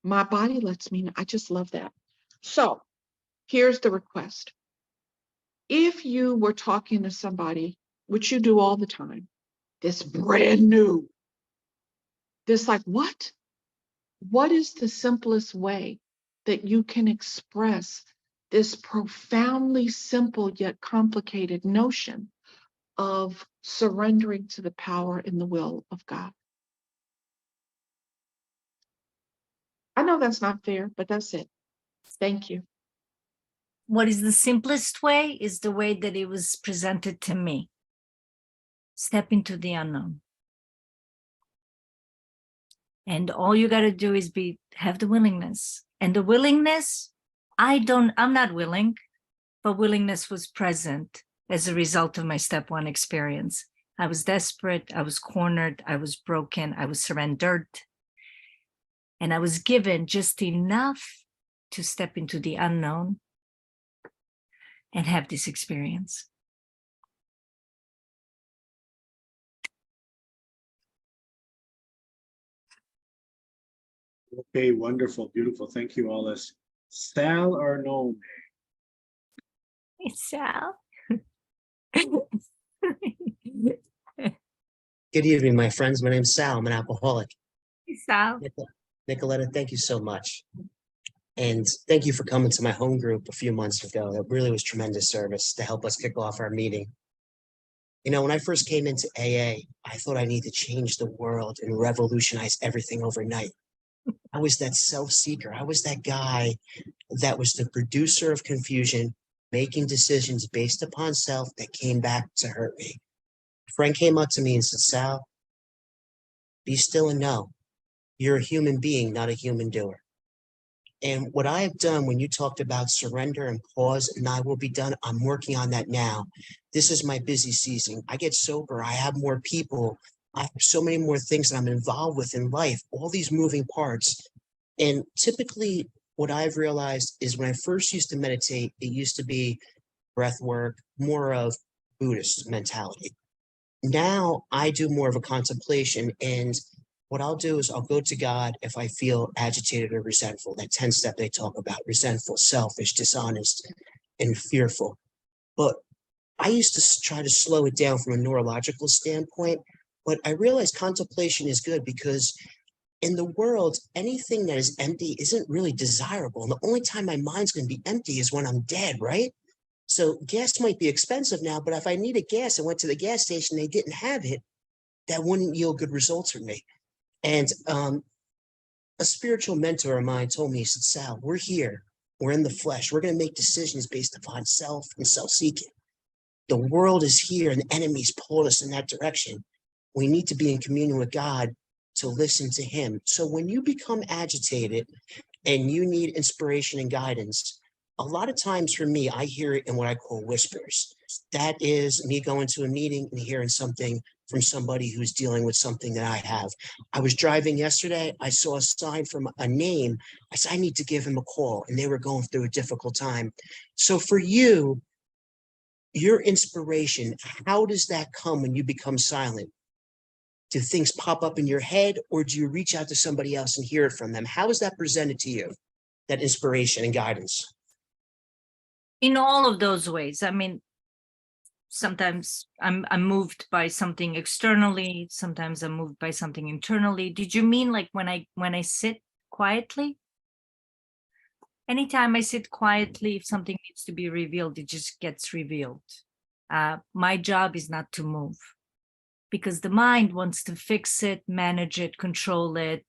my body lets me know. I just love that. So here's the request. If you were talking to somebody, which you do all the time, this brand new, this like, what? What is the simplest way that you can express this profoundly simple yet complicated notion of surrendering to the power and the will of God? I know that's not fair, but that's it. Thank you. What is the simplest way is the way that it was presented to me. Step into the unknown. And all you got to do is have the willingness. And the willingness, I'm not willing, but willingness was present as a result of my step one experience. I was desperate, I was cornered, I was broken, I was surrendered. And I was given just enough to step into the unknown and have this experience. Okay, wonderful, beautiful. Thank you, Alice. Sal Arnone. It's Sal. Good evening, my friends. My name's Sal. I'm an alcoholic. Sal. Nikoleta, thank you so much. And thank you for coming to my home group a few months ago. That really was tremendous service to help us kick off our meeting. You know, when I first came into AA, I thought I needed to change the world and revolutionize everything overnight. I was that self-seeker. I was that guy that was the producer of confusion, making decisions based upon self that came back to hurt me. A friend came up to me and said, Sal, be still and know you're a human being, not a human doer. And what I have done when you talked about surrender and pause and I will be done, I'm working on that now. This is my busy season. I get sober. I have more people. I have so many more things that I'm involved with in life, all these moving parts. And typically what I've realized is when I first used to meditate, it used to be breath work, more of Buddhist mentality. Now I do more of a contemplation, and what I'll do is I'll go to God if I feel agitated or resentful, that 10-step they talk about, resentful, selfish, dishonest, and fearful. But I used to try to slow it down from a neurological standpoint, but I realized contemplation is good because in the world, anything that is empty isn't really desirable. And the only time my mind's going to be empty is when I'm dead, right? So gas might be expensive now, but if I needed gas and went to the gas station, they didn't have it, that wouldn't yield good results for me. And a spiritual mentor of mine told me, he said, Sal, we're here. We're in the flesh. We're going to make decisions based upon self and self-seeking. The world is here and the enemy's pulled us in that direction. We need to be in communion with God to listen to him. So when you become agitated, and you need inspiration and guidance, a lot of times for me, I hear it in what I call whispers. That is me going to a meeting and hearing something from somebody who's dealing with something that I have. I was driving yesterday. I saw a sign from a name. I said, I need to give him a call. And they were going through a difficult time. So for you, your inspiration, how does that come when you become silent? Do things pop up in your head, or do you reach out to somebody else and hear it from them? How is that presented to you, that inspiration and guidance? In all of those ways. I mean, sometimes I'm moved by something externally, sometimes I'm moved by something internally. Did you mean like when I sit quietly? Anytime I sit quietly, if something needs to be revealed, it just gets revealed. My job is not to move, because the mind wants to fix it, manage it, control it,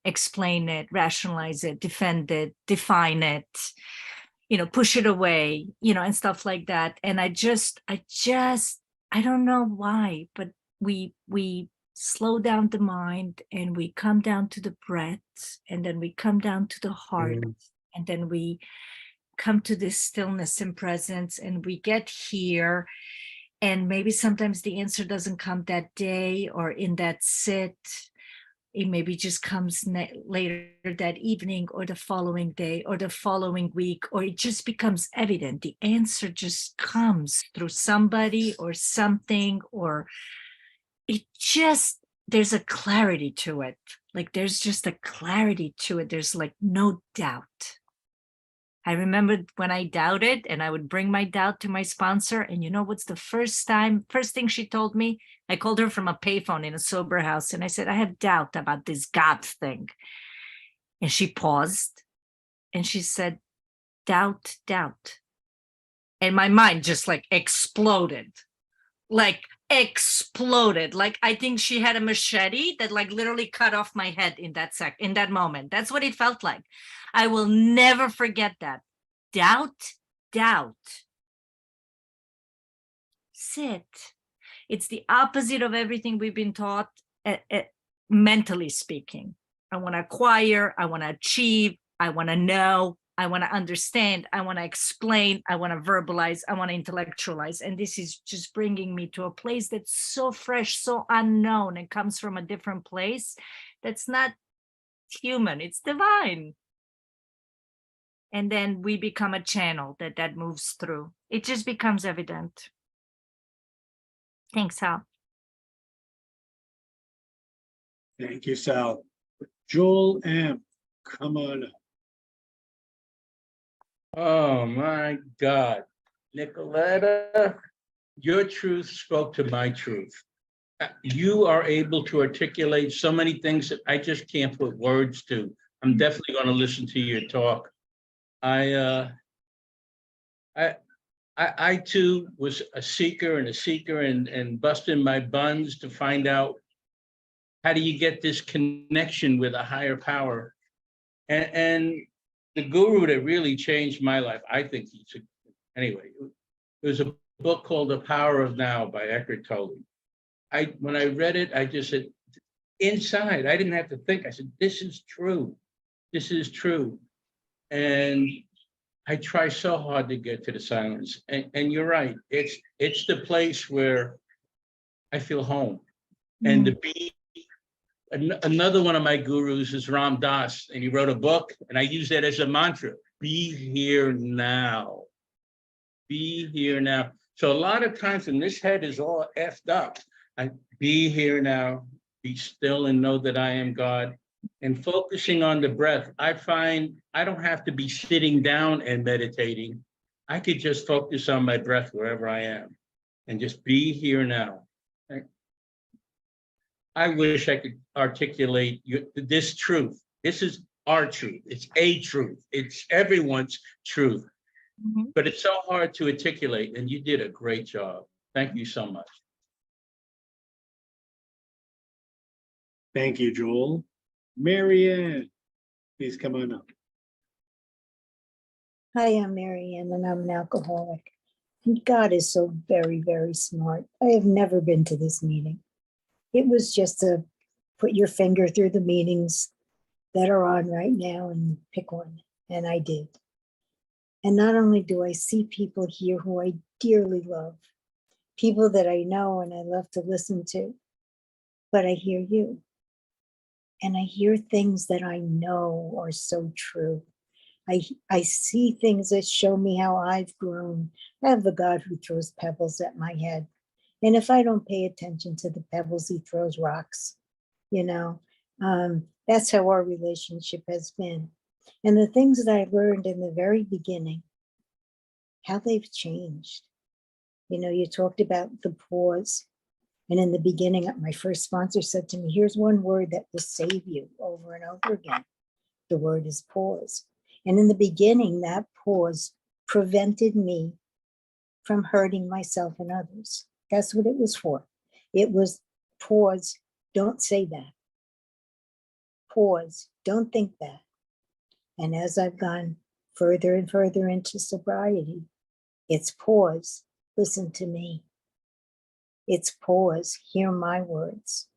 explain it, rationalize it, defend it, define it, push it away, and stuff like that. And I don't know why, but we slow down the mind and we come down to the breath, and then we come down to the heart, and then we come to this stillness and presence, and we get here. And maybe sometimes the answer doesn't come that day or in that sit. It maybe just comes later that evening or the following day or the following week, or it just becomes evident. The answer just comes through somebody or something, or there's a clarity to it. Like there's just a clarity to it. There's like no doubt. I remember when I doubted, and I would bring my doubt to my sponsor. And you know what's the first thing she told me? I called her from a payphone in a sober house. And I said, I have doubt about this God thing. And she paused and she said, doubt. And my mind just like exploded. Like I think she had a machete that like literally cut off my head in that moment. That's what it felt like. I will never forget that. Doubt. Sit. It's the opposite of everything we've been taught, mentally speaking. I want to acquire, I want to achieve, I want to know, I want to understand, I want to explain, I want to verbalize, I want to intellectualize. And this is just bringing me to a place that's so fresh, so unknown, and comes from a different place that's not human, it's divine. And then we become a channel that moves through. It just becomes evident. Thanks, Hal. Thank you, Sal. Joel M., come on up. Oh my God, Nikoleta, your truth spoke to my truth. You are able to articulate so many things that I just can't put words to. I'm definitely going to listen to your talk. I too was a seeker and busting my buns to find out how do you get this connection with a higher power. And the guru that really changed my life, I think anyway, there's a book called The Power of Now by Eckhart Tolle. When I read it, I just said, inside, I didn't have to think. I said, this is true. This is true. And I try so hard to get to the silence. And you're right. It's the place where I feel home. And to be another one of my gurus is Ram Dass, and he wrote a book, and I use that as a mantra: be here now. Be here now. So a lot of times when this head is all effed up, I be here now, be still and know that I am God. And focusing on the breath, I find I don't have to be sitting down and meditating. I could just focus on my breath wherever I am and just be here now. I wish I could articulate this truth. This is our truth. It's a truth. It's everyone's truth. But it's so hard to articulate, and you did a great job. Thank you so much. Thank you, Joel. Marianne, please come on up. Hi, I'm Marianne, and I'm an alcoholic. And God is so very, very smart. I have never been to this meeting. It was just to put your finger through the meetings that are on right now and pick one. And I did. And not only do I see people here who I dearly love, people that I know and I love to listen to, but I hear you. And I hear things that I know are so true. I see things that show me how I've grown. I have the God who throws pebbles at my head. And if I don't pay attention to the pebbles, he throws rocks, you know. That's how our relationship has been. And the things that I learned in the very beginning, how they've changed. You know, you talked about the pause. And in the beginning, my first sponsor said to me, here's one word that will save you over and over again. The word is pause. And in the beginning, that pause prevented me from hurting myself and others. That's what it was for. It was pause, don't say that. Pause, don't think that. And as I've gone further and further into sobriety, it's pause, listen to me. It's pause, hear my words.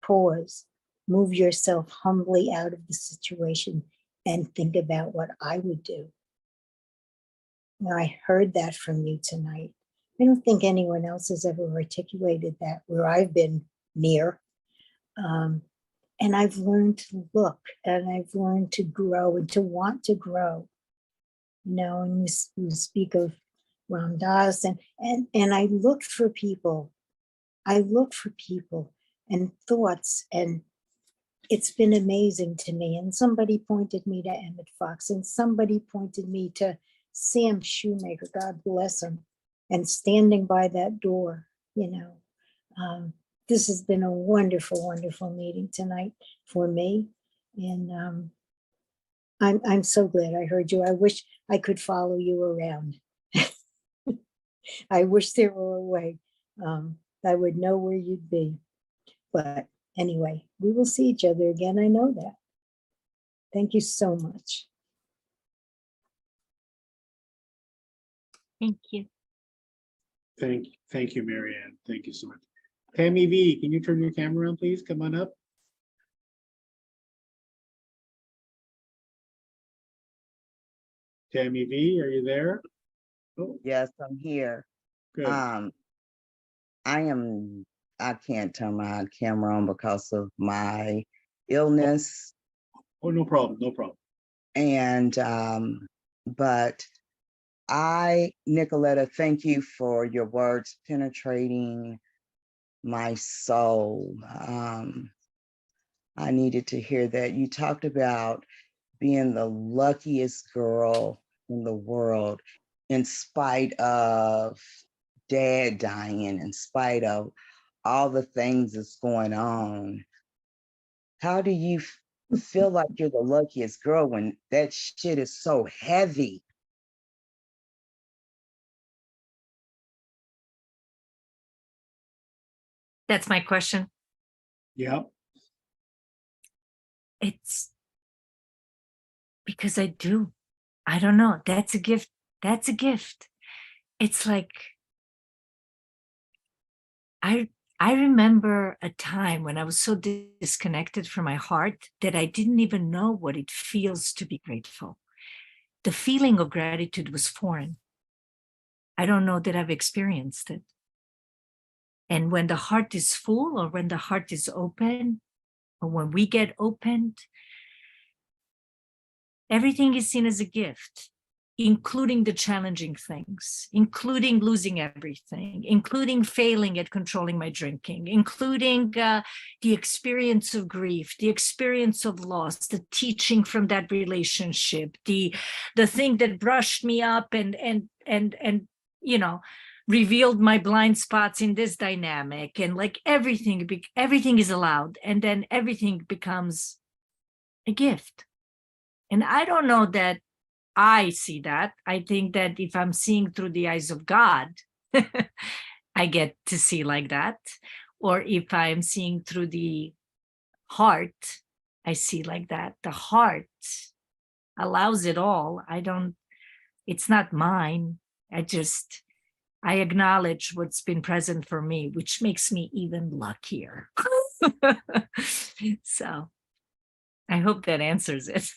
Pause, move yourself humbly out of the situation and think about what I would do. Now, I heard that from you tonight. I don't think anyone else has ever articulated that where I've been near. And I've learned to look and I've learned to grow and to want to grow. You know, and you speak of Ram Dass and I looked for people. I looked for people and thoughts, and it's been amazing to me. And somebody pointed me to Emmett Fox, and somebody pointed me to Sam Shoemaker, God bless him, and standing by that door, you know. This has been a wonderful, wonderful meeting tonight for me. And I'm so glad I heard you. I wish I could follow you around. I wish there were a way. I would know where you'd be. But anyway, we will see each other again. I know that. Thank you so much. Thank you. Thank you, Marianne. Thank you so much. Tammy V, can you turn your camera on, please? Come on up. Tammy V, are you there? Oh, Yes, I'm here. good. I can't turn my camera on because of my illness. Oh, no problem, no problem. And but Nikoleta, thank you for your words penetrating my soul. I needed to hear that. You talked about being the luckiest girl in the world, in spite of dad dying, in spite of all the things that's going on. How do you feel like you're the luckiest girl when that shit is so heavy? That's my question. Yeah. It's because I do. I don't know. That's a gift. That's a gift. It's like, I remember a time when I was so disconnected from my heart that I didn't even know what it feels to be grateful. The feeling of gratitude was foreign. I don't know that I've experienced it. And when the heart is full, or when the heart is open, or when we get opened, everything is seen as a gift, including the challenging things, including losing everything, including failing at controlling my drinking, including the experience of grief, the experience of loss, the teaching from that relationship, the thing that brushed me up and you know, revealed my blind spots in this dynamic, and like everything is allowed, and then everything becomes a gift. And I don't know that I see that. I think that if I'm seeing through the eyes of God, I get to see like that. Or if I'm seeing through the heart, I see like that. The heart allows it all. It's not mine. I acknowledge what's been present for me, which makes me even luckier. So I hope that answers it.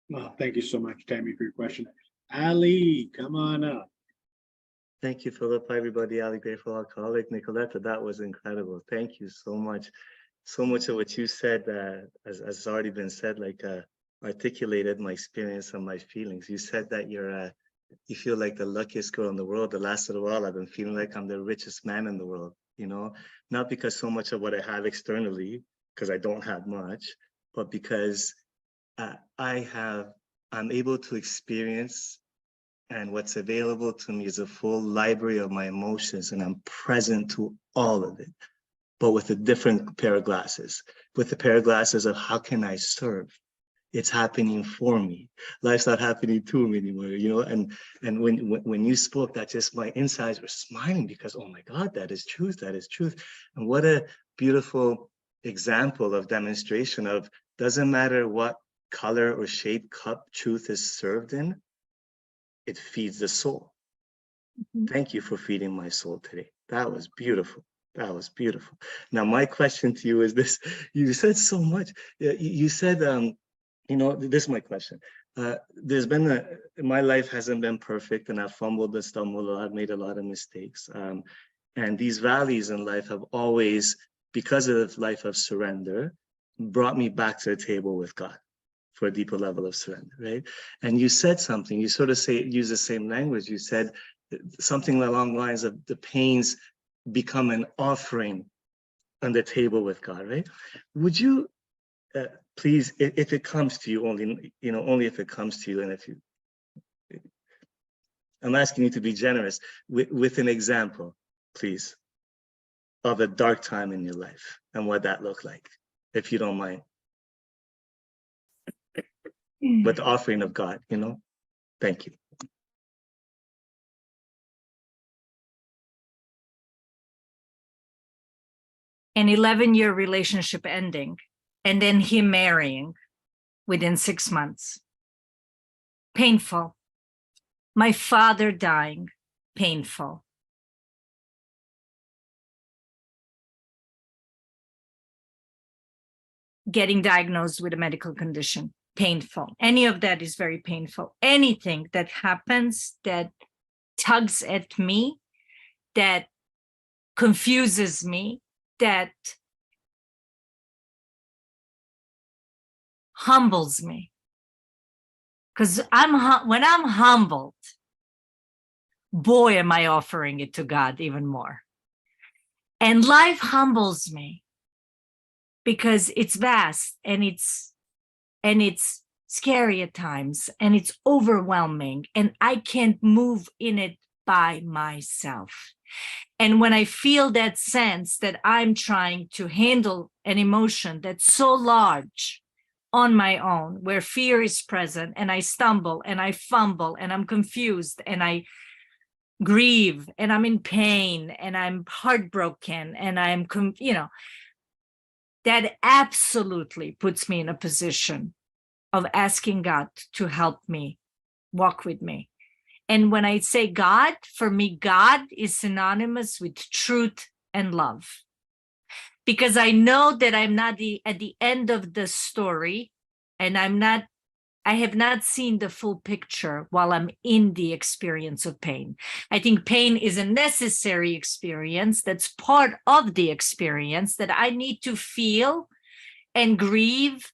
Well, thank you so much, Tammy, for your question. Ali, come on up. Thank you, Philip. Hi, everybody. Ali, grateful alcoholic. Nikoleta, that was incredible. Thank you so much. So much of what you said, has already been said, like articulated my experience and my feelings. You said that you feel like the luckiest girl in the world. The last little while, I've been feeling like I'm the richest man in the world, you know, not because so much of what I have externally, because I don't have much, but because I'm able to experience, and what's available to me is a full library of my emotions, and I'm present to all of it, but with a different pair of glasses, with the pair of glasses of how can I serve? It's happening for me. Life's not happening to me anymore, you know? And when you spoke, that just my insides were smiling because, oh my God, that is truth, that is truth. And what a beautiful example of demonstration of, doesn't matter what color or shape cup truth is served in, it feeds the soul. Thank you for feeding my soul today. That was beautiful. That was beautiful. Now, my question to you is this. You said so much. You said, you know, this is my question. There's been my life hasn't been perfect, and I've fumbled and stumbled a lot. I've made a lot of mistakes. And these valleys in life have always, because of the life of surrender, brought me back to the table with God for a deeper level of surrender, right? And you said something, you sort of use the same language. You said something along the lines of the pains become an offering on the table with God, right? Would you please, if it comes to you, only, you know, only if it comes to you, and if you, I'm asking you to be generous with an example, please, of a dark time in your life and what that looked like, if you don't mind. With the offering of God, you know? Thank you. An 11-year relationship ending, and then him marrying within 6 months. Painful. My father dying, painful. Getting diagnosed with a medical condition, painful. Any of that is very painful. Anything that happens that tugs at me, that confuses me, that humbles me. Because when I'm humbled, boy, am I offering it to God even more. And life humbles me because it's vast and it's scary at times and it's overwhelming and I can't move in it by myself. And when I feel that sense that I'm trying to handle an emotion that's so large on my own, where fear is present and I stumble and I fumble and I'm confused and I grieve and I'm in pain and I'm heartbroken and I'm, you know, that absolutely puts me in a position of asking God to help me, walk with me. And when I say God, for me, God is synonymous with truth and love. Because I know that I'm not at the end of the story, and I have not seen the full picture while I'm in the experience of pain. I think pain is a necessary experience that's part of the experience that I need to feel and grieve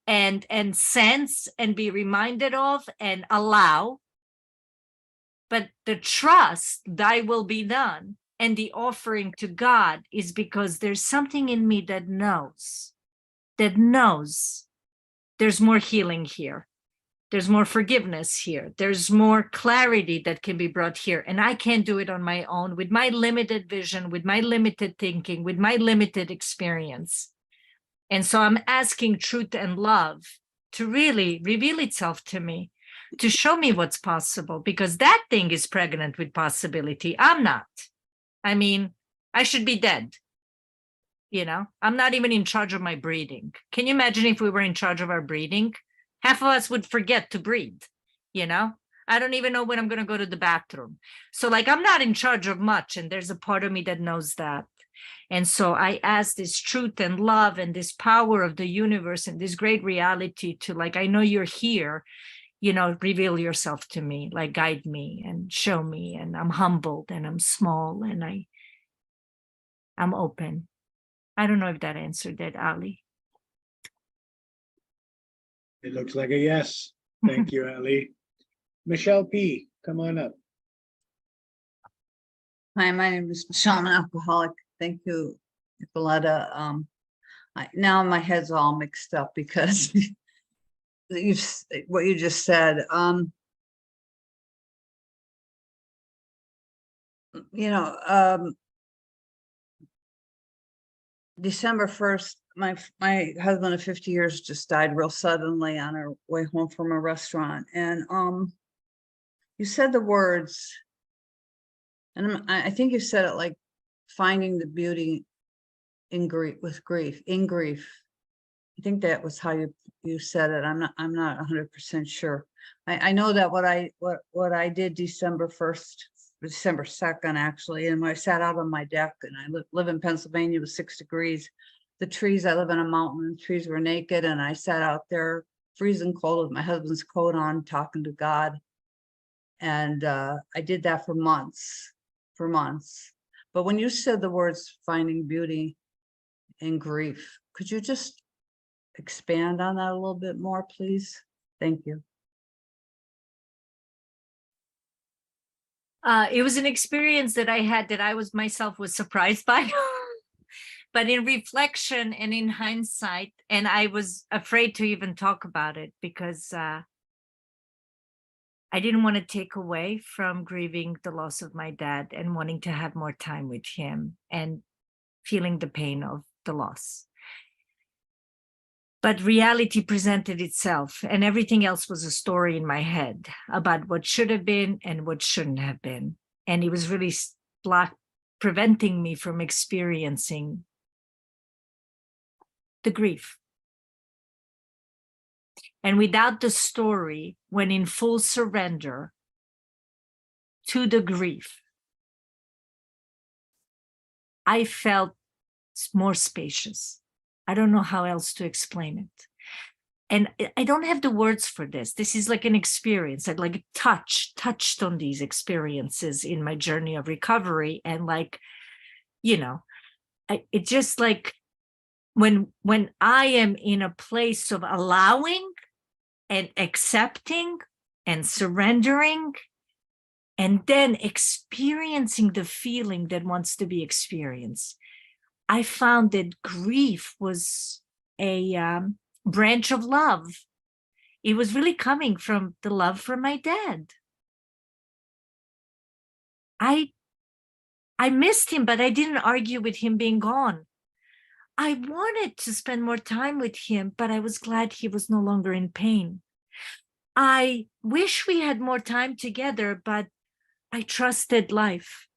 and sense and be reminded of and allow. But the trust, thy will be done, and the offering to God is because there's something in me that knows there's more healing here. There's more forgiveness here. There's more clarity that can be brought here. And I can't do it on my own with my limited vision, with my limited thinking, with my limited experience. And so I'm asking truth and love to really reveal itself to me, to show me what's possible, because that thing is pregnant with possibility. I'm not. I mean, I should be dead. You know, I'm not even in charge of my breathing. Can you imagine if we were in charge of our breathing? Half of us would forget to breathe, you know? I don't even know when I'm going to go to the bathroom. So like, I'm not in charge of much. And there's a part of me that knows that. And so I ask this truth and love and this power of the universe and this great reality to, like, I know you're here, reveal yourself to me, like guide me and show me. And I'm humbled and I'm small and I'm open. I don't know if that answered that, Ali. It looks like a yes. Thank you, Ali. Michelle P., come on up. Hi, my name is Michelle. I'm an alcoholic. Thank you, Nikoleta. Now my head's all mixed up because what you just said. December 1st, my husband of 50 years just died real suddenly on our way home from a restaurant. And you said the words, and I think you said it like finding the beauty in grief, in grief. I think that was how you said it. I'm not 100% sure. I know that what I did December 1st, December 2nd, actually, and when I sat out on my deck, and I live in Pennsylvania with 6 degrees. The trees, I live in a mountain, the trees were naked, and I sat out there freezing cold with my husband's coat on, talking to God. And I did that for months. But when you said the words finding beauty in grief, could you just expand on that a little bit more, please? Thank you. It was an experience that I had that I was surprised by. But in reflection and in hindsight, and I was afraid to even talk about it because I didn't want to take away from grieving the loss of my dad and wanting to have more time with him and feeling the pain of the loss. But reality presented itself, and everything else was a story in my head about what should have been and what shouldn't have been. And it was really preventing me from experiencing the grief. And without the story, when in full surrender to the grief, I felt more spacious. I don't know how else to explain it. And I don't have the words for this. This is like an experience. I like touched on these experiences in my journey of recovery. And like, it just like when I am in a place of allowing and accepting and surrendering, and then experiencing the feeling that wants to be experienced, I found that grief was a branch of love. It was really coming from the love for my dad. I missed him, but I didn't argue with him being gone. I wanted to spend more time with him, but I was glad he was no longer in pain. I wish we had more time together, but I trusted life.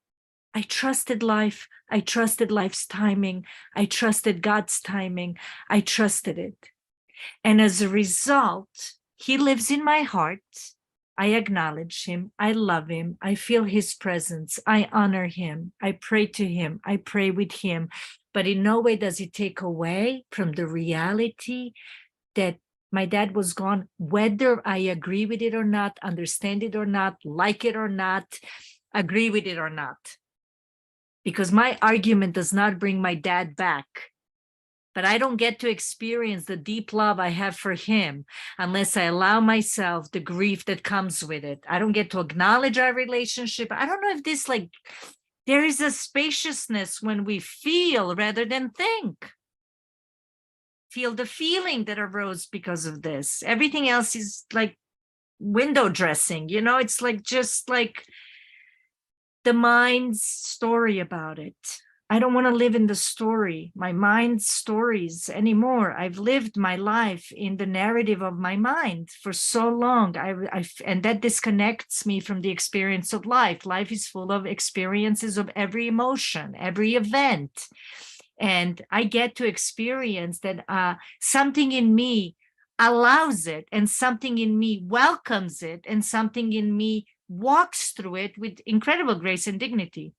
I trusted life. I trusted life's timing. I trusted God's timing. I trusted it. And as a result, he lives in my heart. I acknowledge him. I love him. I feel his presence. I honor him. I pray to him. I pray with him. But in no way does it take away from the reality that my dad was gone, whether I agree with it or not, understand it or not, like it or not, agree with it or not. Because my argument does not bring my dad back. But I don't get to experience the deep love I have for him unless I allow myself the grief that comes with it. I don't get to acknowledge our relationship. I don't know if this, like, there is a spaciousness when we feel rather than think. Feel the feeling that arose because of this. Everything else is like window dressing, it's like just like the mind's story about it. I don't want to live in the story, my mind's stories anymore. I've lived my life in the narrative of my mind for so long. And that disconnects me from the experience of life. Life is full of experiences of every emotion, every event. And I get to experience that something in me allows it, and something in me welcomes it, and something in me walks through it with incredible grace and dignity.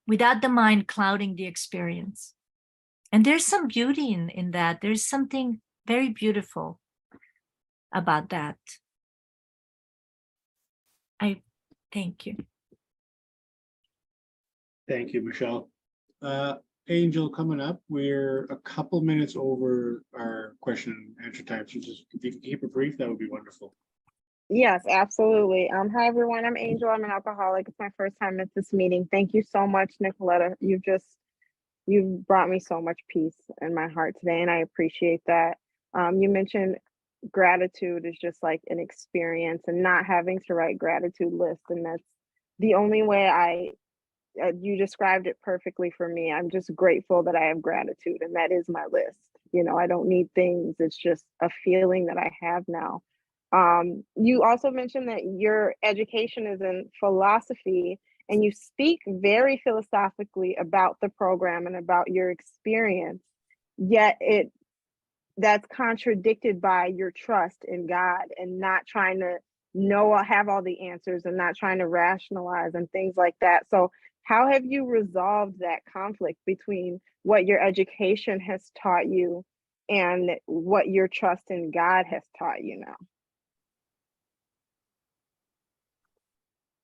without the mind clouding the experience. And there's some beauty in that. There's something very beautiful about that. I thank you. Thank you, Michelle. Angel, coming up, we're a couple minutes over our question and answer time. So just if you can keep it brief, that would be wonderful. Yes, absolutely. Hi, everyone. I'm Angel. I'm an alcoholic. It's my first time at this meeting. Thank you so much, Nikoleta. You've brought me so much peace in my heart today, and I appreciate that. You mentioned gratitude is just like an experience and not having to write gratitude lists. And that's the only way you described it perfectly for me. I'm just grateful that I have gratitude, and that is my list. You know, I don't need things. It's just a feeling that I have now. You also mentioned that your education is in philosophy, and you speak very philosophically about the program and about your experience, yet that's contradicted by your trust in God and not trying to have all the answers and not trying to rationalize and things like that. So how have you resolved that conflict between what your education has taught you and what your trust in God has taught you now?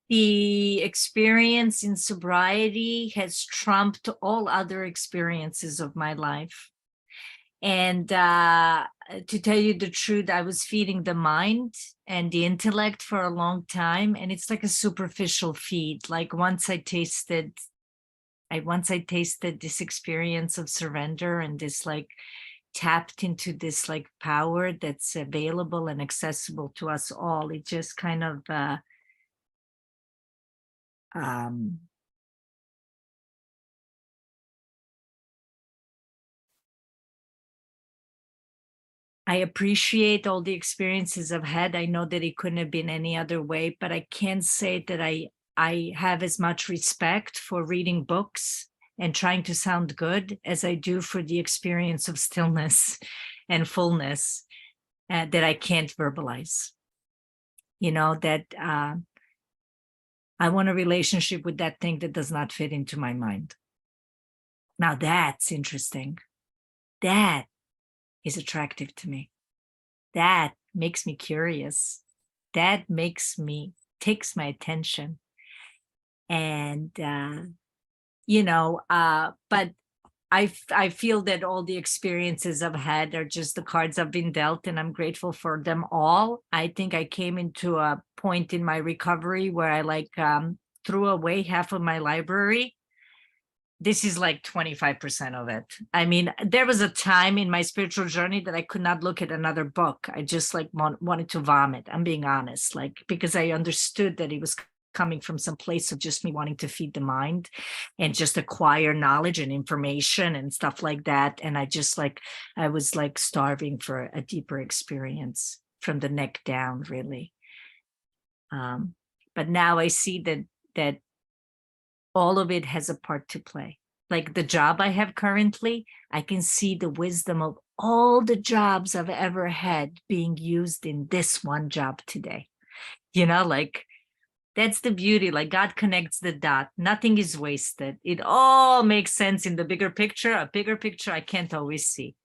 The experience in sobriety has trumped all other experiences of my life. And to tell you the truth, I was feeding the mind and the intellect for a long time. And it's like a superficial feed. Like once I tasted this experience of surrender and this like tapped into this like power that's available and accessible to us all, it just kind of I appreciate all the experiences I've had. I know that it couldn't have been any other way, but I can't say that I have as much respect for reading books and trying to sound good as I do for the experience of stillness and fullness that I can't verbalize. You know, that I want a relationship with that thing that does not fit into my mind. Now that's interesting. That is attractive to me. That makes me curious. That takes my attention. And, but I feel that all the experiences I've had are just the cards I've been dealt, and I'm grateful for them all. I think I came into a point in my recovery where I threw away half of my library. This is like 25% of it. I mean, there was a time in my spiritual journey that I could not look at another book. I just wanted to vomit. I'm being honest, because I understood that it was coming from some place of just me wanting to feed the mind and just acquire knowledge and information and stuff like that. And I was starving for a deeper experience from the neck down, really. But now I see that all of it has a part to play. Like the job I have currently, I can see the wisdom of all the jobs I've ever had being used in this one job today. That's the beauty. God connects the dot. Nothing is wasted. It all makes sense in the bigger picture. A bigger picture I can't always see.